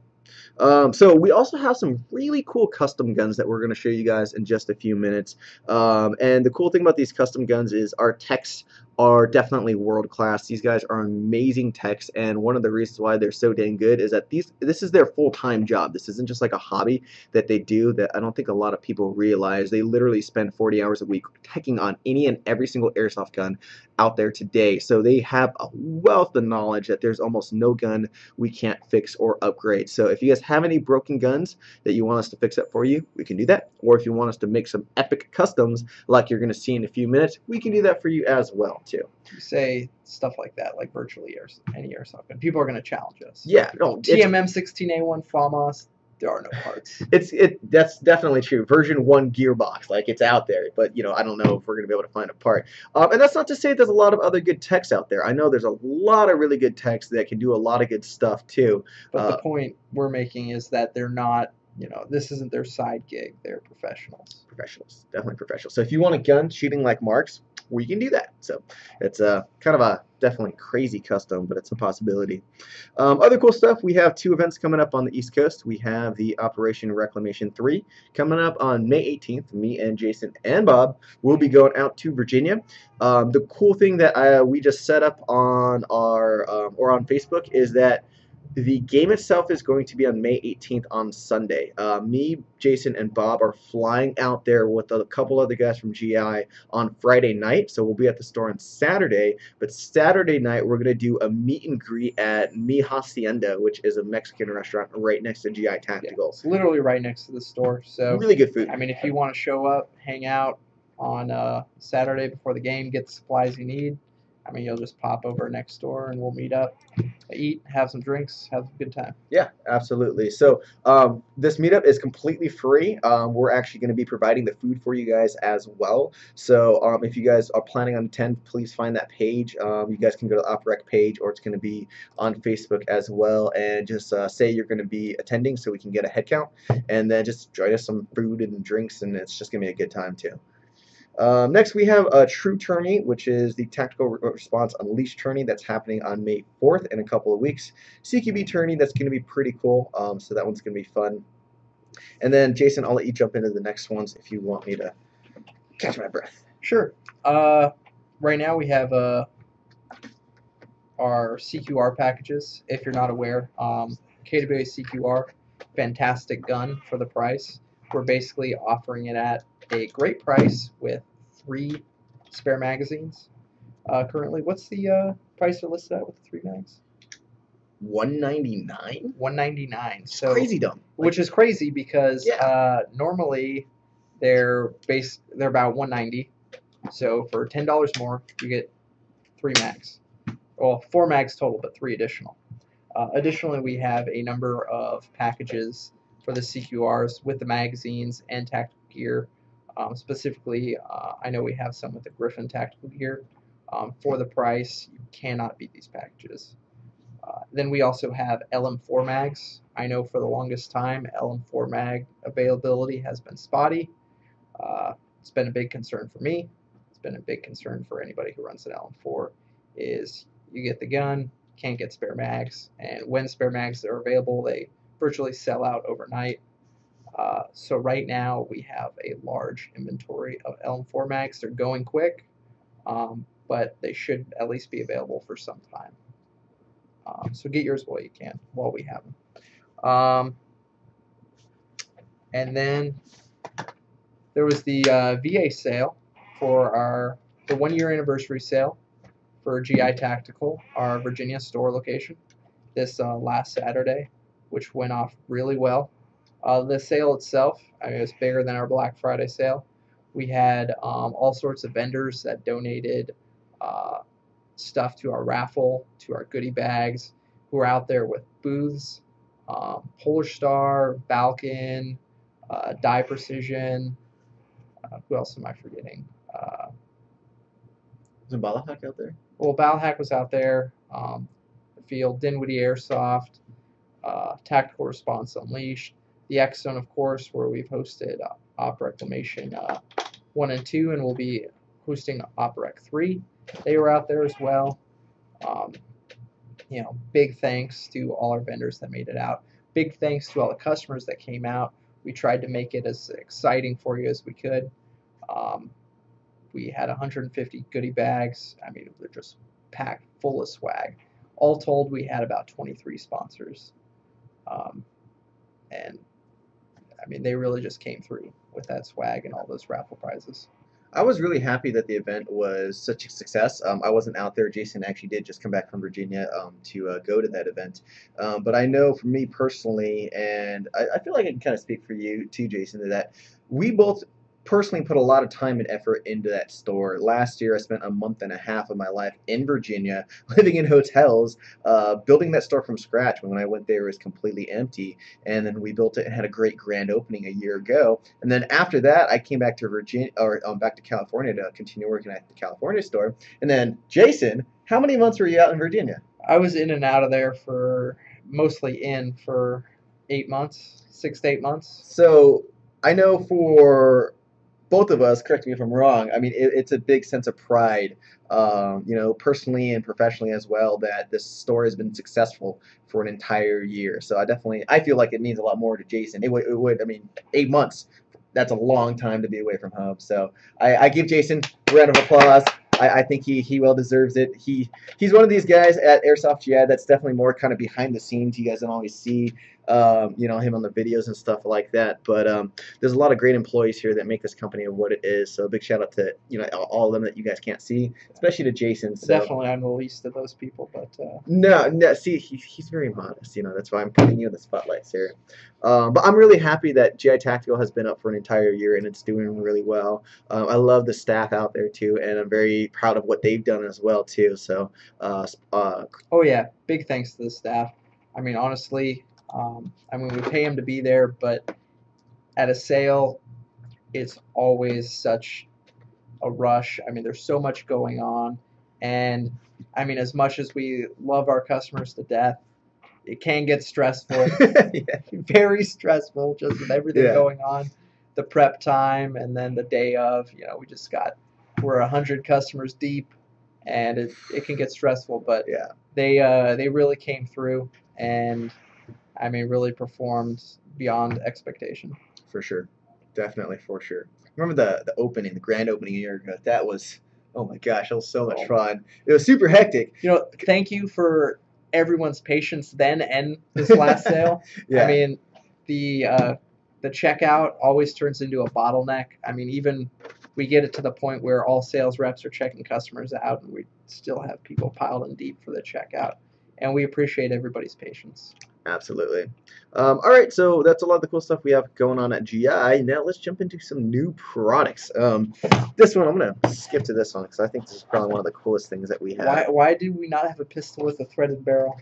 So we also have some really cool custom guns that we're going to show you guys in just a few minutes. And the cool thing about these custom guns is our techs are definitely world class. These guys are amazing techs, and one of the reasons why they're so dang good is that this is their full-time job. This isn't just like a hobby that they do that I don't think a lot of people realize. They literally spend 40 hours a week teching on any and every single airsoft gun out there today. So they have a wealth of knowledge that there's almost no gun we can't fix or upgrade. So if you guys have any broken guns that you want us to fix up for you, we can do that. Or if you want us to make some epic customs like you're going to see in a few minutes, we can do that for you as well too. You say stuff like that, like virtually any airsoft gun, people are going to challenge us. Yeah, no. TMM 16A1 FAMAS, there are no parts. That's definitely true. Version 1 gearbox, like it's out there, but I don't know if we're gonna be able to find a part. And that's not to say there's a lot of other good techs out there. I know there's a lot of really good techs that can do a lot of good stuff too. But the point we're making is that they're not. This isn't their side gig. They're professionals. Professionals, definitely professionals. So if you want a gun shooting like Mark's, we can do that. So it's kind of a definitely crazy custom, but it's a possibility. Other cool stuff, we have 2 events coming up on the East Coast. We have the Operation Reclamation 3 coming up on May 18th. Me and Jason and Bob will be going out to Virginia. The cool thing that we just set up on our or on Facebook is that The game itself is going to be on May 18th on Sunday. Me, Jason, and Bob are flying out there with a couple other guys from GI on Friday night, so we'll be at the store on Saturday. But Saturday night, we're going to do a meet and greet at Mi Hacienda, which is a Mexican restaurant right next to GI Tactical. Yeah, it's literally right next to the store. So really good food. I mean, if you want to show up, hang out on Saturday before the game, get the supplies you need. I mean, you'll just pop over next door and we'll meet up, eat, have some drinks, have a good time. Yeah, absolutely. So this meetup is completely free. We're actually going to be providing the food for you guys as well. So if you guys are planning on attending, please find that page. You guys can go to the OpRec page, or it's going to be on Facebook as well. And just say you're going to be attending so we can get a head count. And then just join us some food and drinks, and it's just going to be a good time too. Next, we have a True Tourney, which is the Tactical Response Unleashed Tourney that's happening on May 4th in a couple of weeks. CQB Tourney, that's going to be pretty cool, so that one's going to be fun. And then, Jason, I'll let you jump into the next ones if you want me to catch my breath. Sure. Right now we have our CQR packages. If you're not aware, KWA CQR, fantastic gun for the price. We're basically offering it at a great price with 3 spare magazines. Currently, what's the price they're listed at with the 3 mags? $199. $199. So crazy dumb. Which is crazy because normally they're about $190. So for $10 more, you get 3 mags. Well, 4 mags total, but 3 additional. Additionally, we have a number of packages for the CQRs with the magazines and tactical gear. Specifically, I know we have some with the Griffin tactical gear. For the price, you cannot beat these packages. Then we also have LM4 mags. I know for the longest time, LM4 mag availability has been spotty. It's been a big concern for me. It's been a big concern for anybody who runs an LM4. Is you get the gun, can't get spare mags, and when spare mags are available, they virtually sell out overnight. So right now we have a large inventory of LM4 mags. They're going quick, but they should at least be available for some time. So get yours while you can, while we have them. And then there was the VA sale for the 1-year anniversary sale for GI Tactical, our Virginia store location, this last Saturday, which went off really well. The sale itself, I mean, it was bigger than our Black Friday sale. We had all sorts of vendors that donated stuff to our raffle, to our goodie bags, who were out there with booths. Polar Star, Balkan, Die Precision. Who else am I forgetting? Is Balahak out there? Well, Balhack was out there. The field, Dinwiddie Airsoft, Tactical Response Unleashed. The X Zone, of course, where we've hosted Op Reclamation 1 and 2, and we'll be hosting Op Rec 3. They were out there as well. Big thanks to all our vendors that made it out. Big thanks to all the customers that came out. We tried to make it as exciting for you as we could. We had 150 goodie bags. I mean, they're just packed full of swag. All told, we had about 23 sponsors. And I mean, they really just came through with that swag and all those raffle prizes. I was really happy that the event was such a success. I wasn't out there. Jason actually did just come back from Virginia to go to that event. But I know for me personally, and I feel like I can kind of speak for you too, Jason, that we both personally put a lot of time and effort into that store. Last year, I spent a month and a half of my life in Virginia, living in hotels, building that store from scratch. When I went there, it was completely empty, and then we built it and had a great grand opening a year ago. And then after that, I came back to back to California to continue working at the California store. And then, Jason, how many months were you out in Virginia? I was in and out of there mostly for 8 months, 6 to 8 months. So I know for both of us, correct me if I'm wrong, I mean, it's a big sense of pride, personally and professionally as well, that this store has been successful for an entire year. So I feel like it means a lot more to Jason. It would, I mean, 8 months, that's a long time to be away from home. So I give Jason a round of applause. I think he well deserves it. He's one of these guys at Airsoft GI that's definitely more kind of behind the scenes. You guys don't always see him on the videos and stuff like that. But there's a lot of great employees here that make this company what it is. So big shout out to all of them that you guys can't see, especially to Jason. So. Definitely, I'm the least of those people, but no. See, he's very modest. That's why I'm putting you in the spotlights here. But I'm really happy that GI Tactical has been up for an entire year and it's doing really well. I love the staff out there too, and I'm very proud of what they've done as well too. So, oh yeah, big thanks to the staff. I mean, honestly, we pay them to be there, but at a sale, it's always such a rush. I mean, there's so much going on, and I mean, as much as we love our customers to death, it can get stressful. yeah. Very stressful, just with everything going on, the prep time, and then the day of. We're 100 customers deep, and it can get stressful. But yeah, they really came through, and I mean, really performed beyond expectation. For sure, definitely for sure. Remember the grand opening a year ago? That was, oh my gosh, that was so much fun. It was super hectic. Thank you for everyone's patience then and this last sale. Yeah. I mean, the checkout always turns into a bottleneck. I mean, even we get it to the point where all sales reps are checking customers out, and we still have people piled in deep for the checkout. And we appreciate everybody's patience. Absolutely. All right, so that's a lot of the cool stuff we have going on at GI. Now let's jump into some new products. This one, I'm going to skip to this one because I think this is probably one of the coolest things that we have. Why do we not have a pistol with a threaded barrel?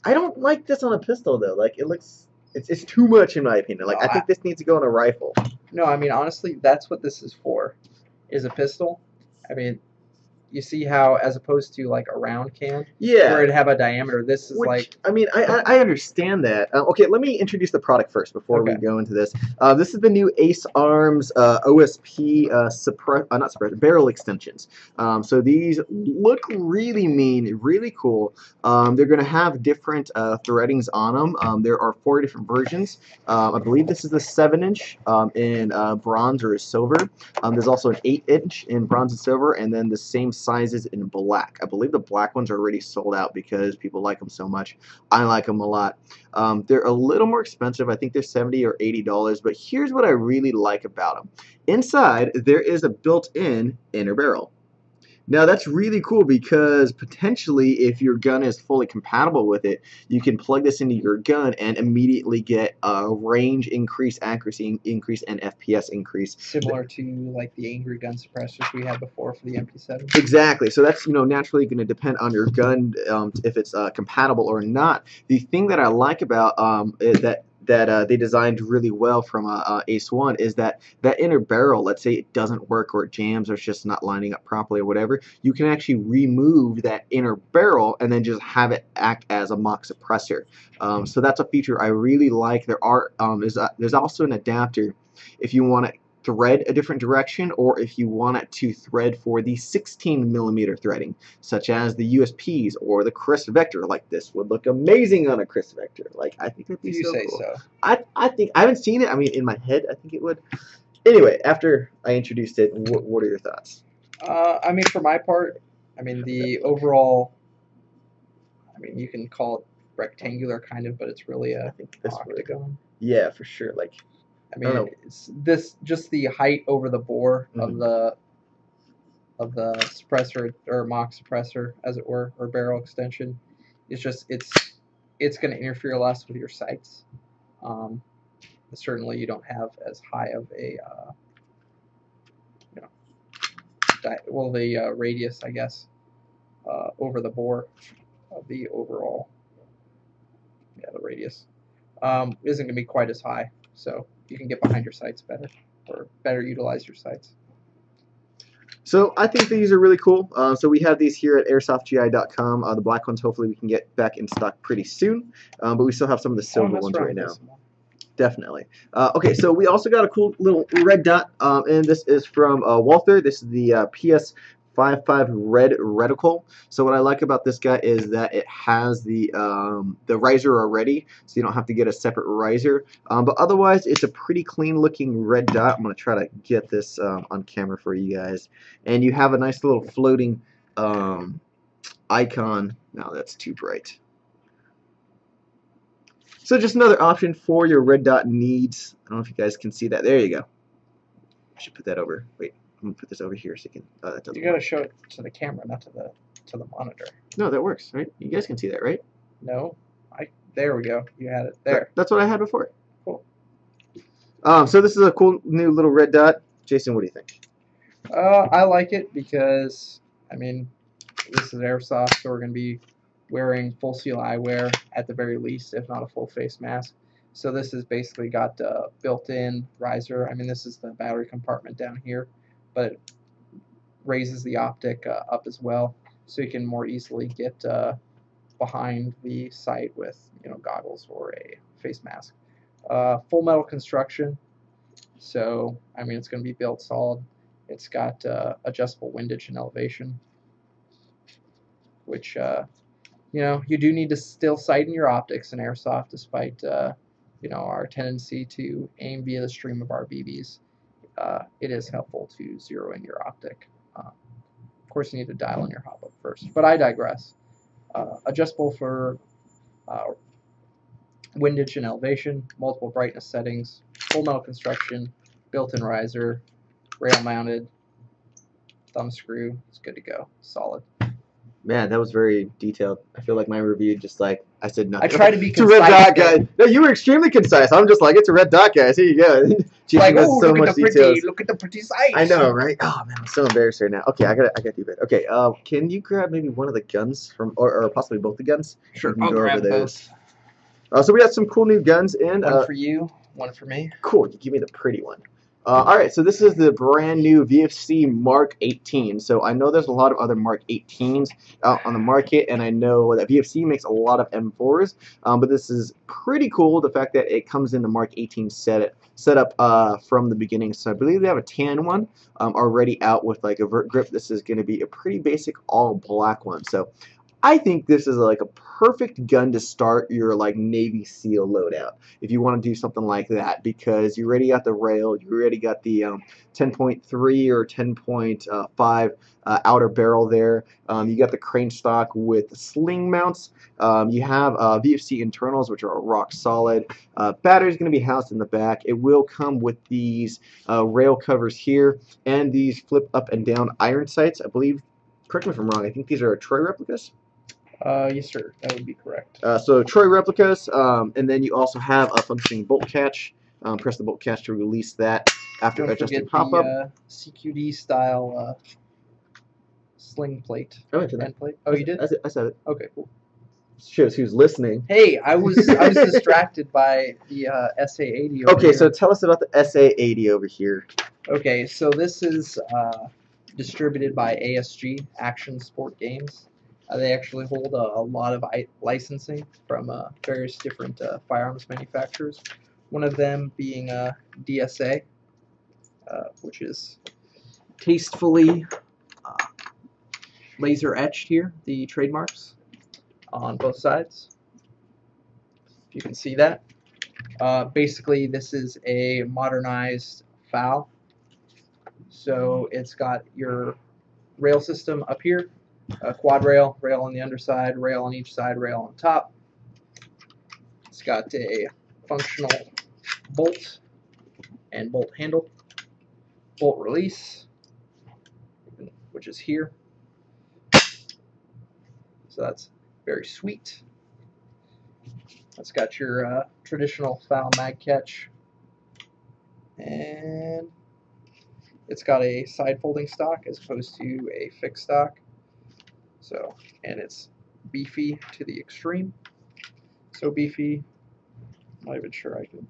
I don't like this on a pistol, though. Like, it looks... It's too much, in my opinion. Like, I think this needs to go on a rifle. No, I mean, honestly, that's what this is for, is a pistol. I mean... You see how, as opposed to like a round can, where it'd have a diameter, this is I mean, I understand that. Okay, let me introduce the product first before we go into this. This is the new Ace Arms OSP barrel extensions. So these look really mean, really cool. They're going to have different threadings on them. There are 4 different versions. I believe this is the 7-inch in bronze or silver. There's also an 8-inch in bronze and silver, and then the same sizes in black. I believe the black ones are already sold out because people like them so much. I like them a lot. They're a little more expensive. I think they're $70 or $80, but here's what I really like about them. Inside, there is a built-in inner barrel. Now that's really cool because potentially if your gun is fully compatible with it, you can plug this into your gun and immediately get a range increase, accuracy increase, and FPS increase. Similar to like the angry gun suppressors we had before for the MP7. Exactly. So that's naturally going to depend on your gun if it's compatible or not. The thing that I like about that they designed really well from Ace 1 is that inner barrel, let's say it doesn't work or it jams or it's just not lining up properly or whatever, you can actually remove that inner barrel and then just have it act as a mock suppressor. So that's a feature I really like. There's also an adapter if you want to thread a different direction or if you want it to thread for the 16mm threading, such as the USPs or the Chris Vector. Like, this would look amazing on a Chris Vector. Like, I think it'd be so cool. I think I haven't seen it. I mean, in my head, I think it would. Anyway, after I introduced it, what are your thoughts? I mean, for my part, I mean, the overall, I mean, you can call it rectangular kind of, but it's really a octagon. Yeah, for sure. Like, I mean, it's just the height over the bore of the suppressor or mock suppressor, as it were, or barrel extension. It's just it's going to interfere less with your sights. Certainly, you don't have as high of a the radius, I guess, over the bore of the overall. Yeah, the radius isn't going to be quite as high, so you can get behind your sights better, or better utilize your sights. So I think these are really cool. So we have these here at airsoftgi.com. The black ones, hopefully, we can get back in stock pretty soon. But we still have some of the silver ones right now. Definitely. Okay, so we also got a cool little red dot, and this is from Walther. This is the PS 5.5 red reticle. So what I like about this guy is that it has the riser already, so you don't have to get a separate riser. But otherwise, it's a pretty clean looking red dot. I'm going to try to get this on camera for you guys. And you have a nice little floating icon. No, that's too bright. So just another option for your red dot needs. I don't know if you guys can see that. There you go. I should put that over. Wait, I'm gonna put this over here so you can. That doesn't You gotta work. show it to the camera, not to the monitor. No, that works, right? You guys can see that, right? No, there we go. You had it there. That's what I had before. Cool. So this is a cool new little red dot. Jason, what do you think? I like it because, I mean, this is Airsoft, so we're going to be wearing full seal eyewear at the very least, if not a full face mask. So this has basically got a built-in riser. I mean, this is the battery compartment down here, but it raises the optic up as well, so you can more easily get behind the sight with, you know, goggles or a face mask. Full metal construction, so I mean, it's going to be built solid. It's got adjustable windage and elevation, which you know, you do need to still sight in your optics in Airsoft, despite you know, our tendency to aim via the stream of our BBs. It is helpful to zero in your optic. Of course, you need to dial in your hop up first, but I digress. Adjustable for windage and elevation, multiple brightness settings, full metal construction, built-in riser, rail mounted, thumb screw. It's good to go. Solid. Man, that was very detailed. I feel like my review just like I said nothing. I try to be It's a red concise. dot, guys. No, you were extremely concise. I'm just like, it's a red dot, guys. Here you go. Jason Like, has oh, so look much at the pretty, details. look at the pretty sight. I know, right? Oh man, I'm so embarrassed right now. Okay, I got you bit. Okay, can you grab maybe one of the guns from, or possibly both the guns? Sure, We can I'll go over grab those. both. So we got some cool new guns in. One for you, one for me. Cool. You give me the pretty one. All right, so this is the brand new VFC Mark 18. So I know there's a lot of other Mark 18s out on the market, and I know that VFC makes a lot of M4s, but this is pretty cool, the fact that it comes in the Mark 18 setup from the beginning. So I believe they have a tan one already out with like a vert grip. This is going to be a pretty basic all black one. So I think this is like a perfect gun to start your like Navy SEAL loadout if you want to do something like that, because you already got the rail, you already got the 10.3 or 10.5 outer barrel there. You got the crane stock with sling mounts. You have VFC internals, which are rock solid. Battery is going to be housed in the back. It will come with these rail covers here and these flip up and down iron sights. I believe, correct me if I'm wrong, I think these are Troy replicas. Yes, sir. That would be correct. So Troy replicas, and then you also have a functioning bolt catch. Press the bolt catch to release that after Don't adjusting forget pop-up. the CQD style sling plate. I went to that. End plate. Oh, you did? I said it. Okay, cool. Shows who's listening. Hey, I was distracted by the SA80 over Okay, here. so tell us about the SA80 over here. Okay, so this is distributed by ASG, Action Sport Games. They actually hold a lot of licensing from various different firearms manufacturers. One of them being DSA, which is tastefully laser etched here, the trademarks on both sides. If you can see that. Basically, this is a modernized FAL. So it's got your rail system up here, a quad rail, rail on the underside, rail on each side, rail on top. It's got a functional bolt and bolt handle, bolt release, which is here. So that's very sweet. It's got your traditional FAL mag catch, and it's got a side folding stock as opposed to a fixed stock. So, and it's beefy to the extreme. So beefy, I'm not even sure I can.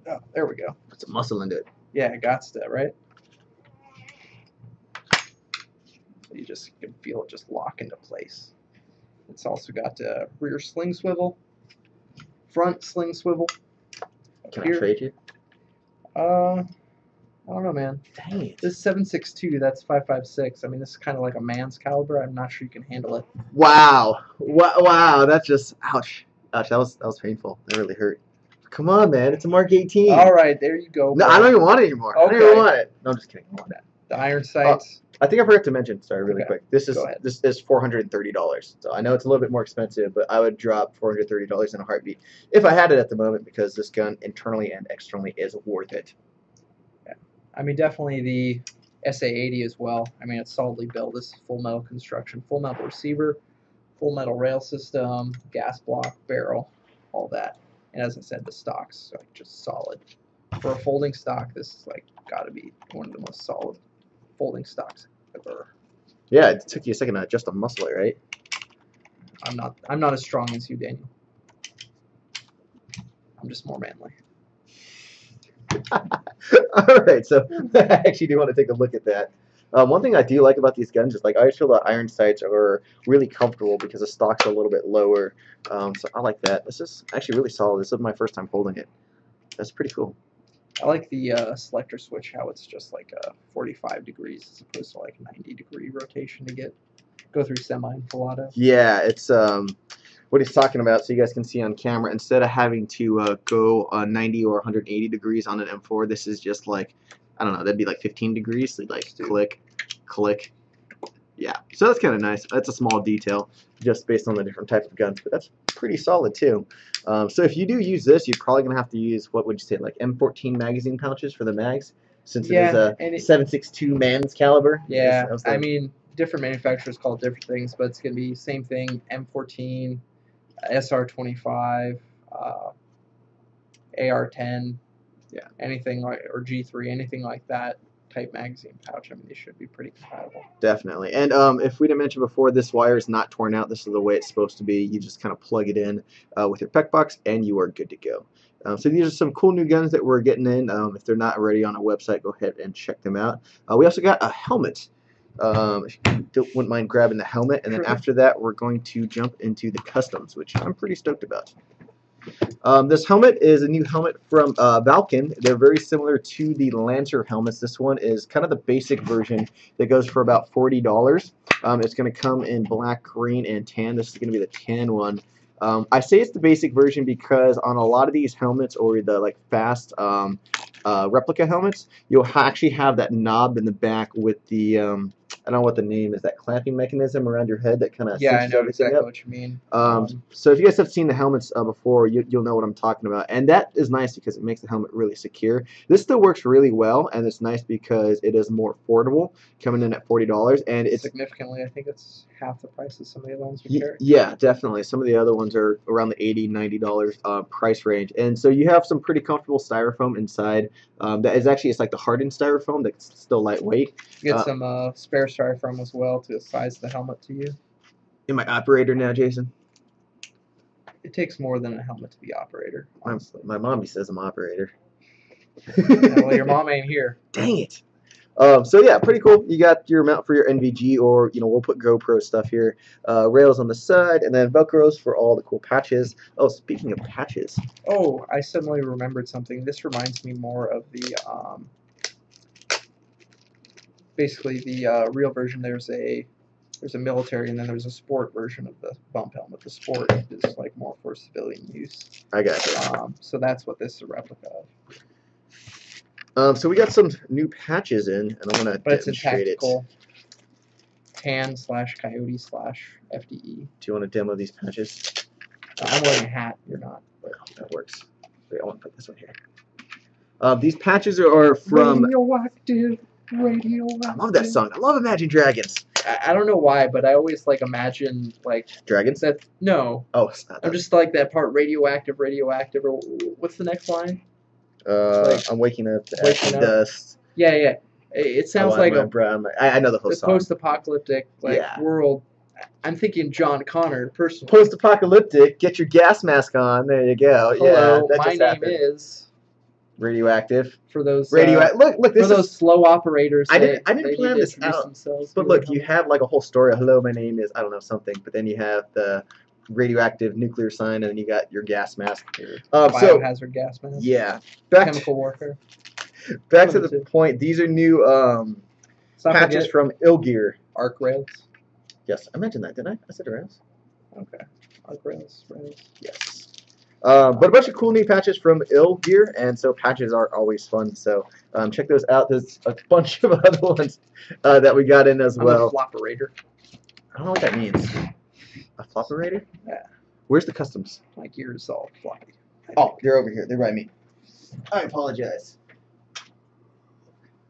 Oh, there we go. Put some muscle into it. Yeah, it got that, right? You just can feel it just lock into place. It's also got a rear sling swivel, front sling swivel. Can I trade you? I I don't know, man. Dang it. This is 7.62. That's 5.56. I mean, this is kind of like a man's caliber. I'm not sure you can handle it. Wow. Wow. That's just ouch. Ouch. That was painful. That really hurt. Come on, man. It's a Mark 18. All right, there you go. No, bro. I don't even want it anymore. I don't Okay. even want it. No, I'm just kidding. I want it. The iron sights. I think I forgot to mention. Sorry, really Okay. quick. This Go ahead. is $430. So I know it's a little bit more expensive, but I would drop $430 in a heartbeat if I had it at the moment because this gun internally and externally is worth it. I mean, definitely the SA80 as well. I mean, it's solidly built. This is full metal construction, full metal receiver, full metal rail system, gas block, barrel, all that. And as I said, the stock's like just solid. For a folding stock, this is like got to be one of the most solid folding stocks ever. Yeah, it took you a second to adjust to muscle it, right? I'm not as strong as you, Daniel. I'm just more manly. All right, so I actually do want to take a look at that. One thing I do like about these guns is like I always feel the iron sights are really comfortable because the stock's a little bit lower. So I like that. This is actually really solid. This is my first time holding it. That's pretty cool. I like the selector switch, how it's just like 45 degrees as opposed to like 90-degree rotation to go through semi and full auto. Yeah, it's what he's talking about, so you guys can see on camera. Instead of having to go 90 or 180 degrees on an M4, this is just like, I don't know, that'd be like 15 degrees. So like click, click. Yeah, so that's kind of nice. That's a small detail just based on the different types of guns, but that's pretty solid too. So if you do use this, you're probably going to have to use, what would you say, like M14 magazine pouches for the mags, since it is a 7.62 man's caliber. Yeah, I mean, different manufacturers call it different things, but it's going to be same thing, M14, SR25, AR10, yeah, anything like, or G3, anything like that type magazine pouch. I mean, they should be pretty compatible. Definitely. And if we didn't mention before, this wire is not torn out. This is the way it's supposed to be. You just kind of plug it in with your PEC box, and you are good to go. So these are some cool new guns that we're getting in. If they're not already on our website, go ahead and check them out. We also got a helmet. If you wouldn't mind grabbing the helmet, and then after that, we're going to jump into the customs, which I'm pretty stoked about. This helmet is a new helmet from Valken. They're very similar to the Lancer helmets. This one is kind of the basic version that goes for about $40. It's going to come in black, green, and tan. This is going to be the tan one. I say it's the basic version because on a lot of these helmets, or the like fast replica helmets, you'll actually have that knob in the back with the I don't know what the name is, that clamping mechanism around your head that kind of I know everything exactly up. what you mean. So if you guys have seen the helmets before, you'll know what I'm talking about, and that is nice because it makes the helmet really secure. This still works really well, and it's nice because it is more affordable, coming in at $40, and it's significantly, I think it's half the price of some of the other ones we carry. Yeah, definitely. Some of the other ones are around the $80, $90 price range, and so you have some pretty comfortable styrofoam inside. That is actually, it's like the hardened styrofoam that's still lightweight. You get some spare styrofoam as well to size the helmet to you. Am I operator now, Jason? It takes more than a helmet to be operator, honestly. My mommy says I'm operator. Yeah, well, your mom ain't here. Dang it. So yeah, pretty cool. You got your mount for your NVG, or we'll put GoPro stuff here. Rails on the side, and then Velcros for all the cool patches. Oh, speaking of patches. Oh, I suddenly remembered something. This reminds me more of the basically the real version. There's a military, and then there's a sport version of the bump helmet. The sport is like more for civilian use. I got you. So that's what this is a replica of. So we got some new patches in, and I'm gonna But it's in demonstrate it. tactical tan/coyote/FDE. Do you want to demo these patches? I'm wearing a hat. You're not. But that works. Wait, I want to put this one here. These patches are from. Radioactive. I love that song. I love Imagine Dragons. I don't know why, but I always like imagine like Dragons. that. No. Oh, it's not. I'm just like that part. Radioactive. Or what's the next line? I'm waking up to ashy dust. Yeah. It sounds like I know the whole song. Post-apocalyptic world. I'm thinking John Connor personally. Post-apocalyptic. Get your gas mask on. There you go. Hello, yeah, my name is Radioactive. For those look. This for those slow operators. I didn't plan this out. But look, you have like a whole story. Hello, my name is something. But then you have the radioactive nuclear sign, and then you got your gas mask. Biohazard gas mask. Yeah. Chemical warfare. Back to the point. These are new patches from Ilgear. Arc rails. Yes, I mentioned that, didn't I? I said rails. Okay. Arc rails. Yes. But a bunch of cool new patches from Ilgear, and so patches are always fun. So check those out. There's a bunch of other ones that we got in as well. A flopperator. I don't know what that means. A flopperator? Yeah. Where's the customs? My gear is all floppy. Oh, they're over here. They're by me. I apologize.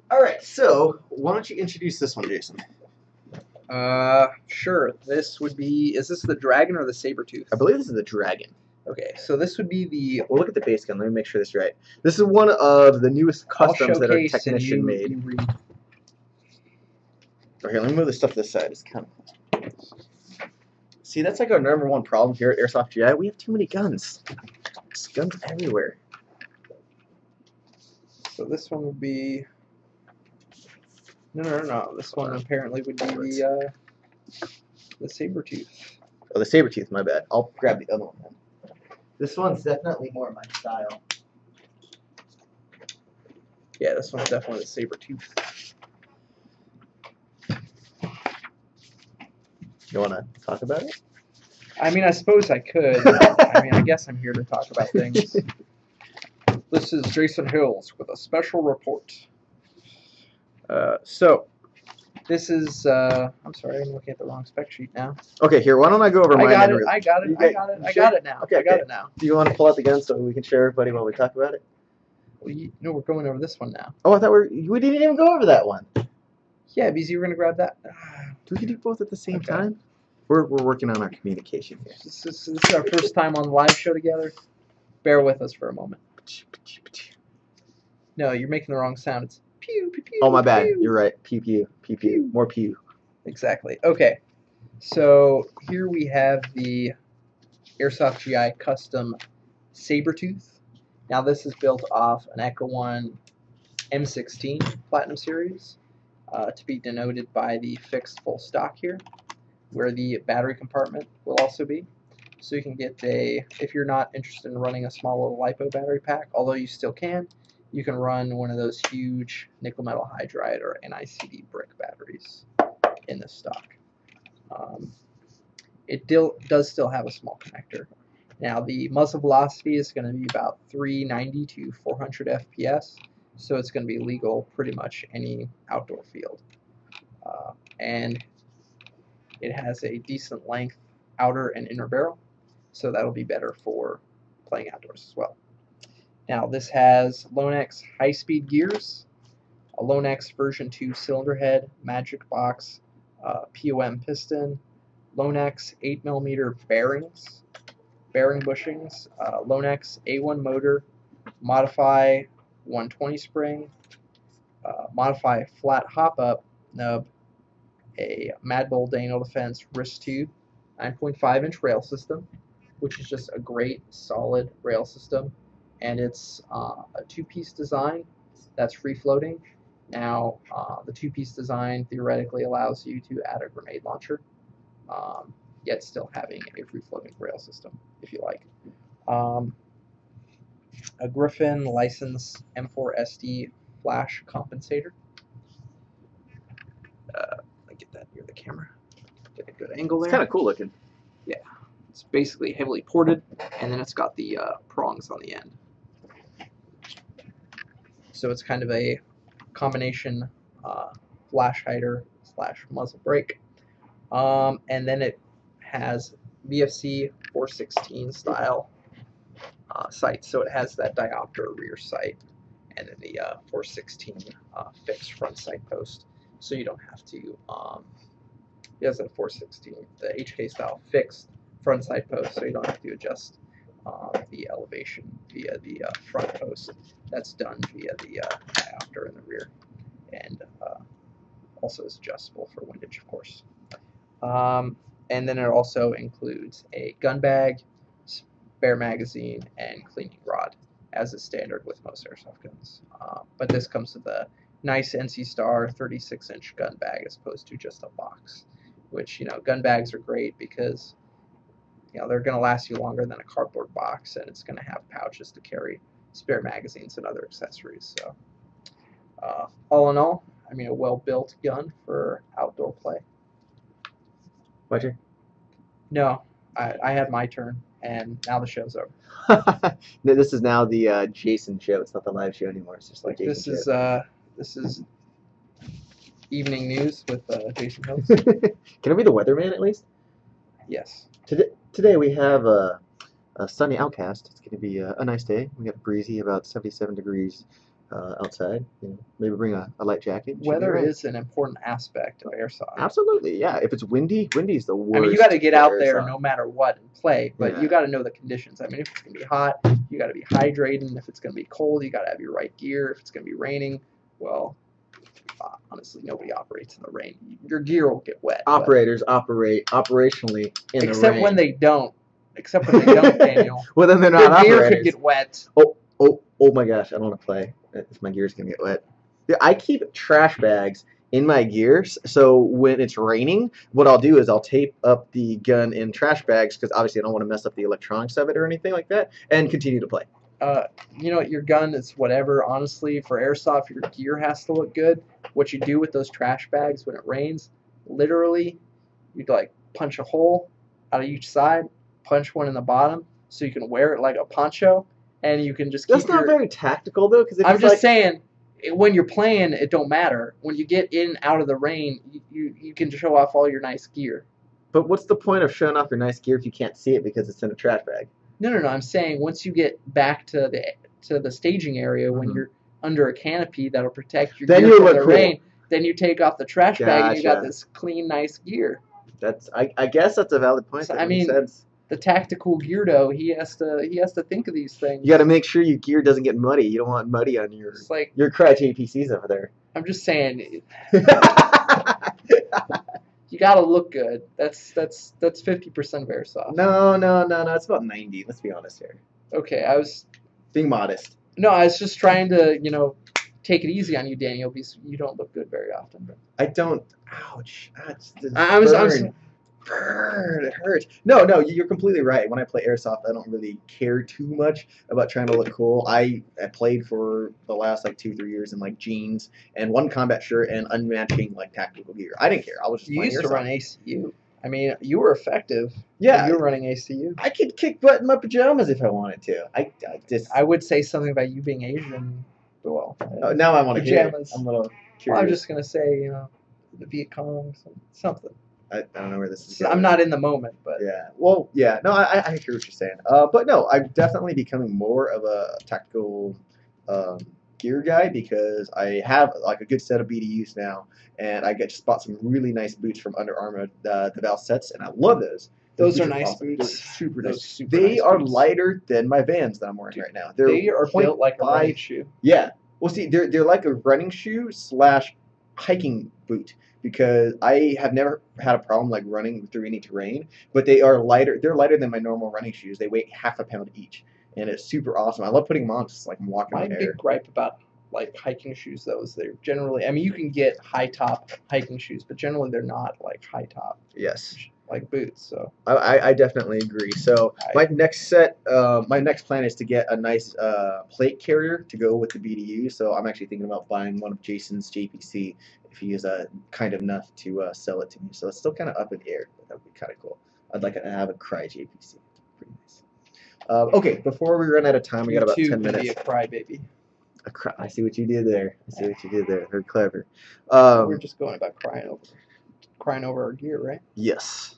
All right, so why don't you introduce this one, Jason? Sure. This would be. Is this the dragon or the saber-tooth? I believe this is the dragon. Okay, so this would be the. Well, look at the base gun. Let me make sure this is right. This is one of the newest customs that are technician made. Okay, let me move the stuff to this side. It's kind of. See, that's like our #1 problem here at Airsoft GI. We have too many guns. There's guns everywhere. So this one would be. No. This one apparently would be the saber-tooth. Oh, the saber-tooth, my bad. I'll grab the other one then. This one's definitely more my style. Yeah, this one's definitely the saber-tooth. You want to talk about it? I mean, I suppose I could. I mean, I guess I'm here to talk about things. This is Jason Hills with a special report. So, this is, I'm sorry, I'm looking at the wrong spec sheet now. Okay, here, why don't I go over mine? I got it now. Okay, I got it now. Do you want to pull out the gun so we can share everybody while we talk about it? Well, no, we're going over this one now. Oh, I thought we didn't even go over that one. Yeah, because you were going to grab that. Do we do both at the same time? We're working on our communication here. This is our first time on the live show together. Bear with us for a moment. No, you're making the wrong sound. It's pew, pew, pew. Oh, my bad. Pew. You're right. Pew, pew, pew, pew. More pew. Exactly. Okay. So here we have the Airsoft GI custom saber-tooth. Now this is built off an Echo One M16 Platinum Series, to be denoted by the fixed full stock here, where the battery compartment will also be. So you can get if you're not interested in running a small little LiPo battery pack, although you still can, you can run one of those huge nickel metal hydride or NICD brick batteries in this stock. It does still have a small connector. Now the muzzle velocity is going to be about 390 to 400 FPS, so it's going to be legal pretty much any outdoor field. And it has a decent length outer and inner barrel, so that'll be better for playing outdoors as well. Now this has Lonex high-speed gears, a Lonex version 2 cylinder head, magic box, POM piston, Lonex 8mm bearing bushings, Lonex A1 motor, Modify 120 spring, Modify flat hop-up nub, a Mad Bull Daniel Defense wrist tube, 9.5-inch rail system, which is just a great solid rail system, and it's a two-piece design that's free-floating. Now the two-piece design theoretically allows you to add a grenade launcher, yet still having a free-floating rail system if you like. A Griffin license M4SD flash compensator. Get that near the camera. Get a good angle there. It's kind of cool looking. Yeah, it's basically heavily ported, and then it's got the prongs on the end. So it's kind of a combination flash hider / muzzle brake, and then it has VFC 416 style sights. So it has that diopter rear sight, and then the 416 fixed front sight post. So you don't have to, it has a 416, the HK style fixed front sight post, so you don't have to adjust the elevation via the front post. That's done via the diopter in the rear, and also is adjustable for windage, of course. And then it also includes a gun bag, spare magazine, and cleaning rod, as is standard with most airsoft guns. But this comes with a nice NC Star 36-inch gun bag as opposed to just a box, which, gun bags are great because, they're going to last you longer than a cardboard box, and it's going to have pouches to carry spare magazines and other accessories. So All in all, I mean, a well-built gun for outdoor play. Roger. No, I had my turn, and now the show's over. No, this is now the Jason show. It's not the live show anymore. It's just like This Jason is this is evening news with Jason Hills. show. Can I be the weatherman at least? Yes. Today we have a sunny outcast. It's going to be a nice day. We got a breezy, about 77 degrees outside. You know, maybe bring a light jacket. Should be Weather all right. is an important aspect of airsoft. Absolutely, yeah. If it's windy's the worst. I mean, you got to get for out there airsoft. no matter what and play, but Yeah. you got to know the conditions. I mean, if it's going to be hot, you got to be hydrating. If it's going to be cold, you got to have your right gear. If it's going to be raining, well, honestly, nobody operates in the rain. Your gear will get wet. but- Operators operate operationally in the except rain. when they don't. Except when they don't, Daniel. Well, then they're Your not gear operators. could get wet. Oh my gosh, I don't want to play if my gear's gonna get wet. Yeah, I keep trash bags in my gears, so when it's raining, what I'll do is I'll tape up the gun in trash bags because obviously I don't want to mess up the electronics of it or anything like that, and continue to play. You know, your gun is whatever. Honestly, for airsoft, your gear has to look good. What you do with those trash bags when it rains, literally, you'd like punch a hole out of each side, punch one in the bottom, so you can wear it like a poncho, and you can just keep That's not very tactical though, because I'm just saying, when you're playing, it don't matter. When you get in out of the rain, you can show off all your nice gear. But what's the point of showing off your nice gear if you can't see it because it's in a trash bag? No. I'm saying once you get back to the staging area, when Mhm. you're under a canopy that'll protect your Then gear you from look the cool. rain, then you take off the trash bag and you got Gotcha. this clean, nice gear. That's I guess that's a valid point. So, That I makes mean, sense. The tactical geardo, he has to think of these things. You got to make sure your gear doesn't get muddy. You don't want muddy on your It's like, crutch APCs over there. I'm just saying, you got to look good. That's 50% of airsoft. No. It's about 90. Let's be honest here. Okay, Being modest. I was just trying to, take it easy on you, Daniel, because you don't look good very often. I don't. Ouch. I was Burn. It hurts. No. You're completely right. When I play airsoft, I don't really care too much about trying to look cool. I played for the last 2-3 years in jeans and one combat shirt and unmatching tactical gear. I didn't care. I was just You playing used to airsoft. run ACU. I mean, you were effective. Yeah. when you were running ACU. I could kick butt in my pajamas if I wanted to. I just. I would say something about you being Asian. Well, Now I want to hear. pajamas. I'm a little well, curious. I'm just gonna say, the Viet Cong, something. I don't know where this is So going. I'm not in the moment, but Yeah. Well, yeah. No, I hear what you're saying. But no, I'm definitely becoming more of a tactical gear guy because I have a good set of BDUs now, and I just bought some really nice boots from Under Armour, the Val sets, and I love those. those are boots nice awesome. boots. They're super Those nice. super They nice are boots. lighter than my Vans that I'm wearing right now. They are built like a 0.5 running shoe. Yeah. Well, see, they're like a running shoe / hiking boot because I have never had a problem running through any terrain. But they are lighter. They're lighter than my normal running shoes. They weigh half a pound each, and it's super awesome. I love putting them on just I'm walking My in the big air. gripe about hiking shoes though is they're generally. I mean, you can get high top hiking shoes, but generally they're not high top Yes, boots. So I definitely agree. So my next plan is to get a nice plate carrier to go with the BDU. So I'm actually thinking about buying one of Jason's JPC if he is kind enough to sell it to me. So it's still kind of up in the air, but that would be kind of cool. I'd like to have a cry JPC. Pretty nice. Okay, before we run out of time, we got about you 10 too can minutes. be a crybaby. I see what you did there. Very clever. We're just going about crying over our gear, right? Yes.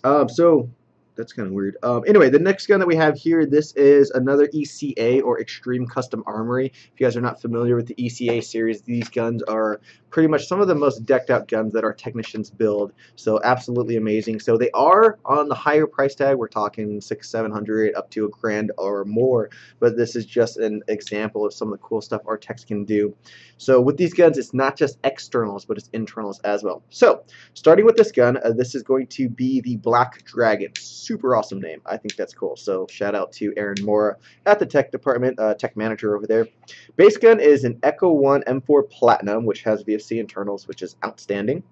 So that's kind of weird. Anyway, the next gun that we have here, this is another ECA or Extreme Custom Armory. If you guys are not familiar with the ECA series, these guns are pretty much some of the most decked out guns that our technicians build. So absolutely amazing. So they are on the higher price tag. We're talking $600-700 up to $1,000 or more. But this is just an example of some of the cool stuff our techs can do. So with these guns, it's not just externals, but it's internals as well. So starting with this gun, this is going to be the Black Dragon. Super awesome name. I think that's cool. So shout out to Aaron Mora at the tech department, tech manager over there. Base gun is an Echo 1 M4 Platinum, which has VFC internals, which is outstanding.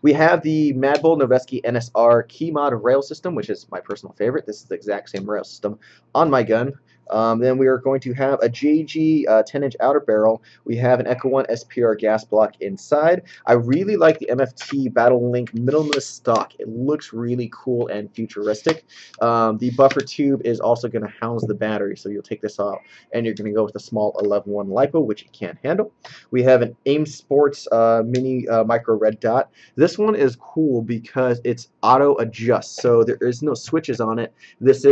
We have the Madbull Noveski NSR key mod rail system, which is my personal favorite. This is the exact same rail system on my gun. Then we are going to have a JG 10-inch outer barrel. We have an Echo 1 SPR gas block inside. I really like the MFT Battle Link minimalist stock. It looks really cool and futuristic. The buffer tube is also going to house the battery, so you'll take this off and you're going to go with a small 11-1 LiPo, which it can't handle. We have an AIM Sports mini micro red dot. This one is cool because it's auto adjust, so there is no switches on it. That's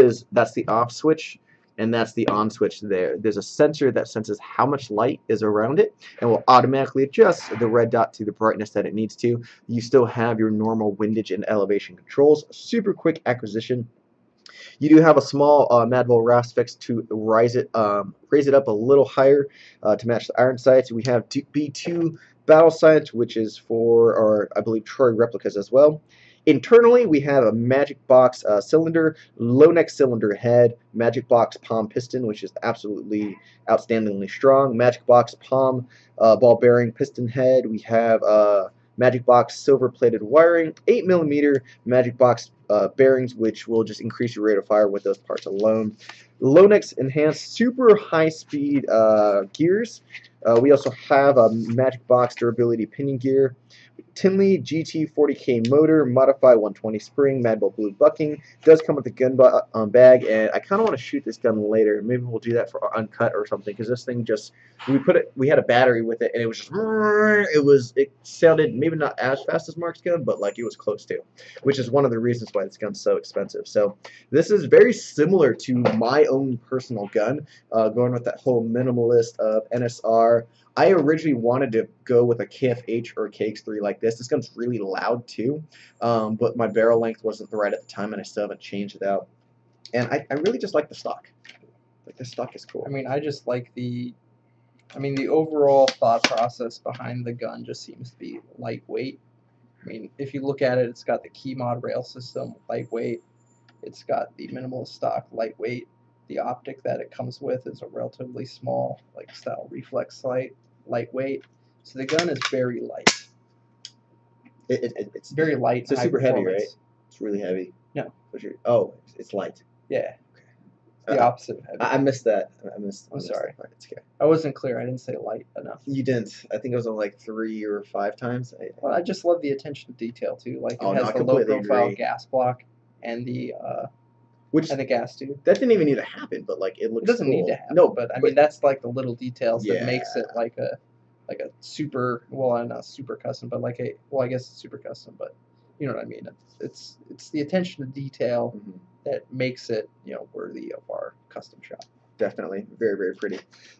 the off switch, and that's the on switch there. There's a sensor that senses how much light is around it and will automatically adjust the red dot to the brightness that it needs to. You still have your normal windage and elevation controls. Super quick acquisition. You do have a small Madville rasp fix to raise it up a little higher to match the iron sights. We have B2 battle sights, which is for, or I believe, Troy replicas as well. Internally, we have a Magic Box cylinder, low neck cylinder head, Magic Box palm piston, which is absolutely outstandingly strong, Magic Box palm ball bearing piston head. We have Magic Box silver plated wiring, 8mm Magic Box bearings, which will just increase your rate of fire with those parts alone. Lonex enhanced super high speed gears. We also have a Magic Box durability pinion gear. Tinley GT 40K motor, modified 120 spring, Madville blue bucking. Does come with a gun bag, and I kind of want to shoot this gun later. Maybe we'll do that for uncut or something, because this thing just, we had a battery with it, and it was just, it sounded maybe not as fast as Mark's gun, but like it was close to, which is one of the reasons why this gun's so expensive. So this is very similar to my own personal gun, going with that whole minimalist of NSR. I originally wanted to go with a KFH or a KX3 like this. This gun's really loud too, but my barrel length wasn't right at the time, and I still haven't changed it out. And I really just like the stock. Like, the stock is cool. I mean, I just like the overall thought process behind the gun just seems to be lightweight. I mean, if you look at it, it's got the key mod rail system, lightweight. It's got the minimal stock, lightweight. The optic that it comes with is a relatively small, like, style reflex sight, lightweight. So the gun is very light. It's very light. It's super heavy, right? It's really heavy. No. Oh, it's light. Yeah. The opposite of heavy. I missed that. I'm sorry. It's okay. I wasn't clear. I didn't say light enough. You didn't. I think it was on like 3 or 5 times. Well, I just love the attention to detail too. Like, it Oh, has no, I the low completely profile agree. gas block and the gas tube. That didn't even need to happen, but like it looks. It doesn't cool. need to happen. No, but I mean, that's like the little details that Yeah. makes it like a super, well, not super custom, but like I guess it's super custom, but you know what I mean. It's the attention to detail that makes it, worthy of our custom shop. Definitely. Very, very pretty.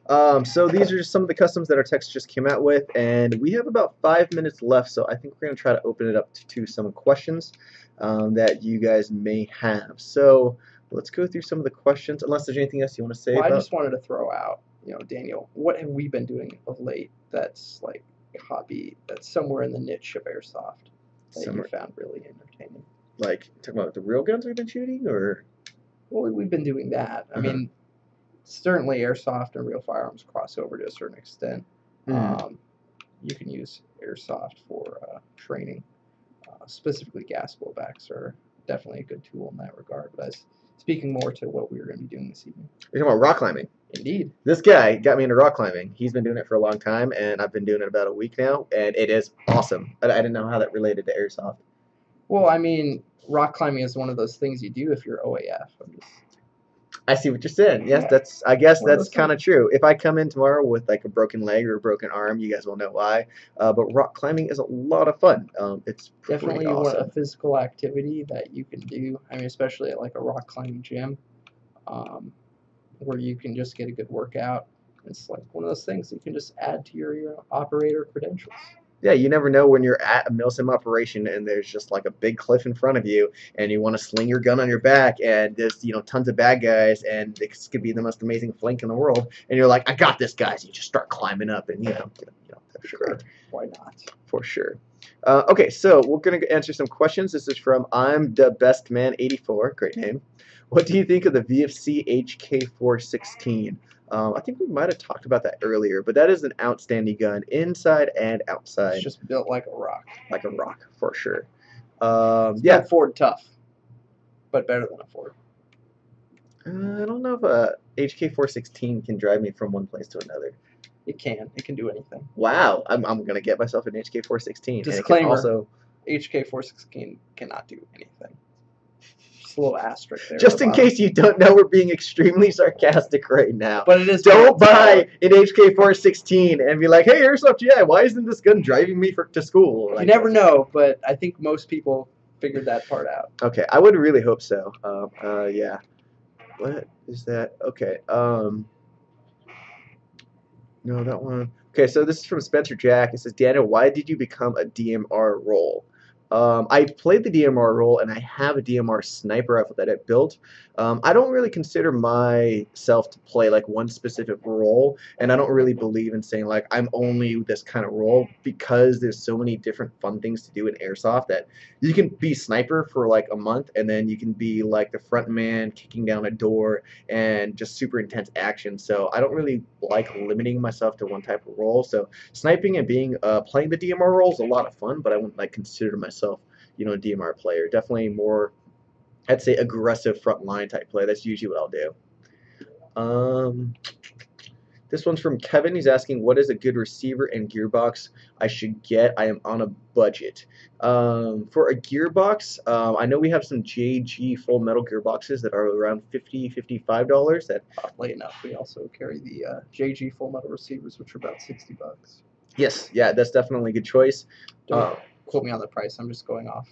So these are just some of the customs that our text just came out with, and we have about 5 minutes left, so I think we're going to try to open it up to some questions that you guys may have. So let's go through some of the questions, unless there's anything else you want to say Well, about. I just wanted to throw out, Daniel, what have we been doing of late that's like hobby, that's somewhere in the niche of airsoft that you found really entertaining? Like, talking about the real guns we've been shooting, or? Well, we've been doing that. I mean, certainly airsoft and real firearms cross over to a certain extent. You can use airsoft for training. Specifically, gas blowbacks are definitely a good tool in that regard. But I was speaking more to what we were going to be doing this evening. You're talking about rock climbing. Indeed. This guy got me into rock climbing. He's been doing it for a long time, and I've been doing it about a week now, and it is awesome. I didn't know how that related to airsoft. Well, I mean, rock climbing is one of those things you do if you're OAF. I see what you're saying. Yes, Yeah. I guess that's kind of true. If I come in tomorrow with like a broken leg or a broken arm, you guys will know why. But rock climbing is a lot of fun. It's Definitely awesome. a physical activity that you can do. I mean, especially at like a rock climbing gym, where you can just get a good workout. It's like one of those things you can just add to your operator credentials. Yeah, you never know when you're at a milsim operation and there's just like a big cliff in front of you, and you want to sling your gun on your back, and there's tons of bad guys, and this could be the most amazing flank in the world, and you're like, I got this, guys. You just start climbing up, and for sure. Why not? For sure. Okay, so we're gonna answer some questions. This is from I'm the Best Man 84. Great name. What do you think of the VFC HK416? I think we might have talked about that earlier, but that is an outstanding gun inside and outside. It's just built like a rock. Like a rock, for sure. Yeah, Ford tough, but better than a Ford. I don't know if a HK416 can drive me from one place to another. It can. It can do anything. Wow, I'm gonna get myself an HK416. Disclaimer. And it can also, HK416 cannot do anything. Just a little asterisk there. just in case you don't know, we're being extremely sarcastic right now. But it is. Don't buy an HK416 and be like, "Hey, Airsoft GI, why isn't this gun driving me to school?" You Like, never know, but I think most people figured that part out. okay, I would really hope so. Yeah. What is that? Okay. No, that one. Okay, so this is from Spencer Jack. It says, Daniel, why did you become a DMR role? I played the DMR role, and I have a DMR sniper rifle that I built. I don't really consider myself to play like one specific role, and I don't really believe in saying like I'm only this kind of role because there's so many different fun things to do in Airsoft that you can be sniper for like a month, and then you can be like the front man kicking down a door and just super intense action. So I don't really like limiting myself to one type of role. So sniping and being playing the DMR role is a lot of fun, but I wouldn't like consider myself, a DMR player. Definitely more, I'd say, aggressive front line type play. That's usually what I'll do. This one's from Kevin. He's asking, what is a good receiver and gearbox I should get? I am on a budget. For a gearbox, I know we have some JG full metal gearboxes that are around $50, $55. That oddly enough, we also carry the JG full metal receivers, which are about $60. Yes, yeah, that's definitely a good choice. Don't quote me on the price. I'm just going off.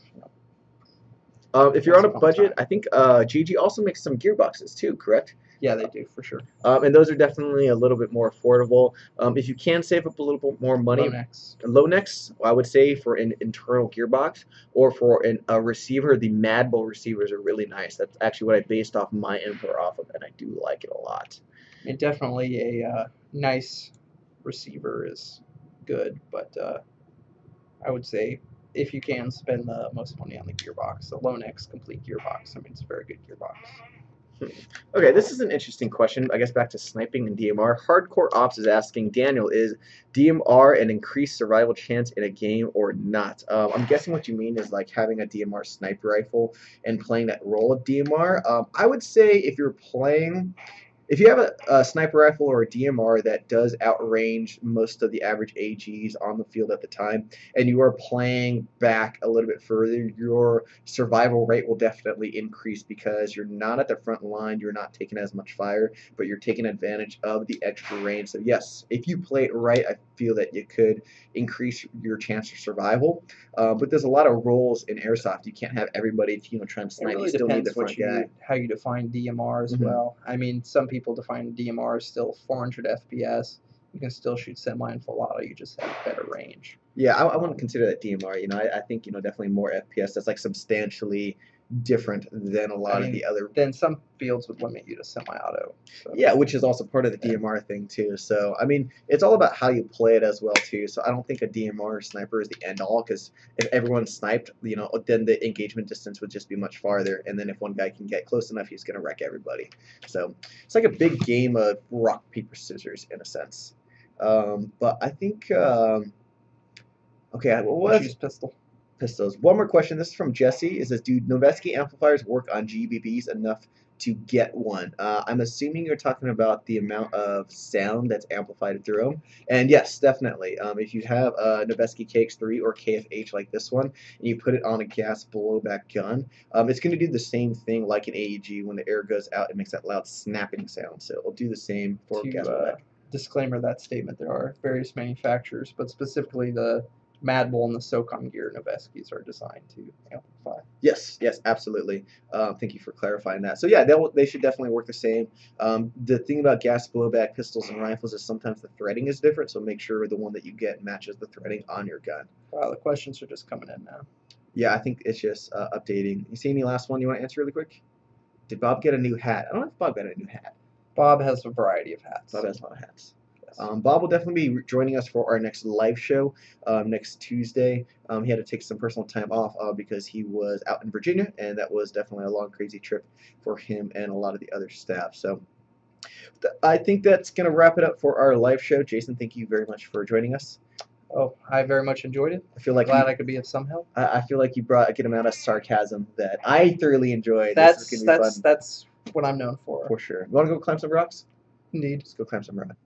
If you're on a budget, I think JG also makes some gearboxes too, correct? Yeah, they do, for sure. And those are definitely a little bit more affordable. If you can save up a little bit more money, low necks, I would say, for an internal gearbox or for a receiver, the Mad Bull receivers are really nice. That's actually what I based off my Emperor off of, and I do like it a lot. I mean, definitely a nice receiver is good, but I would say if you can spend the most money on the gearbox, the Low Nex complete gearbox, I mean, it's a very good gearbox. Okay, this is an interesting question. I guess back to sniping and DMR. Hardcore Ops is asking, Daniel, is DMR an increased survival chance in a game or not? I'm guessing what you mean is like having a DMR sniper rifle and playing that role of DMR. I would say if you have a sniper rifle or a DMR that does outrange most of the average AGs on the field at the time, and you are playing back a little bit further, your survival rate will definitely increase because you're not at the front line, you're not taking as much fire, but you're taking advantage of the extra range. So yes, if you play it right, I feel that you could increase your chance of survival. But there's a lot of roles in Airsoft. You can't have everybody trying to snipe. It really you still need depends the front guy. how you define DMR as well. I mean, some people define DMR as still 400 FPS. You can still shoot semi and full auto. You just have better range. Yeah, I wouldn't consider that DMR. I think definitely more FPS. That's like substantially different than a lot of the other. Then some fields would limit you to semi-auto. So. Yeah, which is also part of the DMR thing too. So I mean, it's all about how you play it as well too. So I don't think a DMR sniper is the end all, because if everyone sniped, then the engagement distance would just be much farther. And then if one guy can get close enough, he's gonna wreck everybody. So it's like a big game of rock paper scissors in a sense. But I think okay, what was pistol? Pistols. One more question. This is from Jesse. It says, do Noveski amplifiers work on GBBs enough to get one? I'm assuming you're talking about the amount of sound that's amplified through them. And yes, definitely. If you have a Noveski KX3 or KFH like this one, and you put it on a gas blowback gun, it's going to do the same thing like an AEG. When the air goes out, it makes that loud snapping sound. So it'll do the same for gas blowback. Disclaimer that statement, there are various manufacturers, but specifically the Mad Bull and the SOCOM gear Noveskis are designed to amplify. Yes, absolutely. Thank you for clarifying that. So yeah, they should definitely work the same. The thing about gas blowback pistols and rifles is sometimes the threading is different, so make sure the one that you get matches the threading on your gun. Wow, the questions are just coming in now. Yeah, I think it's just updating. You see any last one you want to answer really quick? Did Bob get a new hat? I don't know if Bob got a new hat. Bob has a variety of hats. Bob has a lot of hats. Bob will definitely be joining us for our next live show next Tuesday. He had to take some personal time off because he was out in Virginia, and that was definitely a long, crazy trip for him and a lot of the other staff. So I think that's going to wrap it up for our live show. Jason, thank you very much for joining us. Oh, I very much enjoyed it. I feel like glad I could be of some help. I feel like you brought a good amount of sarcasm that I thoroughly enjoyed. That's what I'm known for. For sure. You want to go climb some rocks? Indeed. Let's go climb some rocks.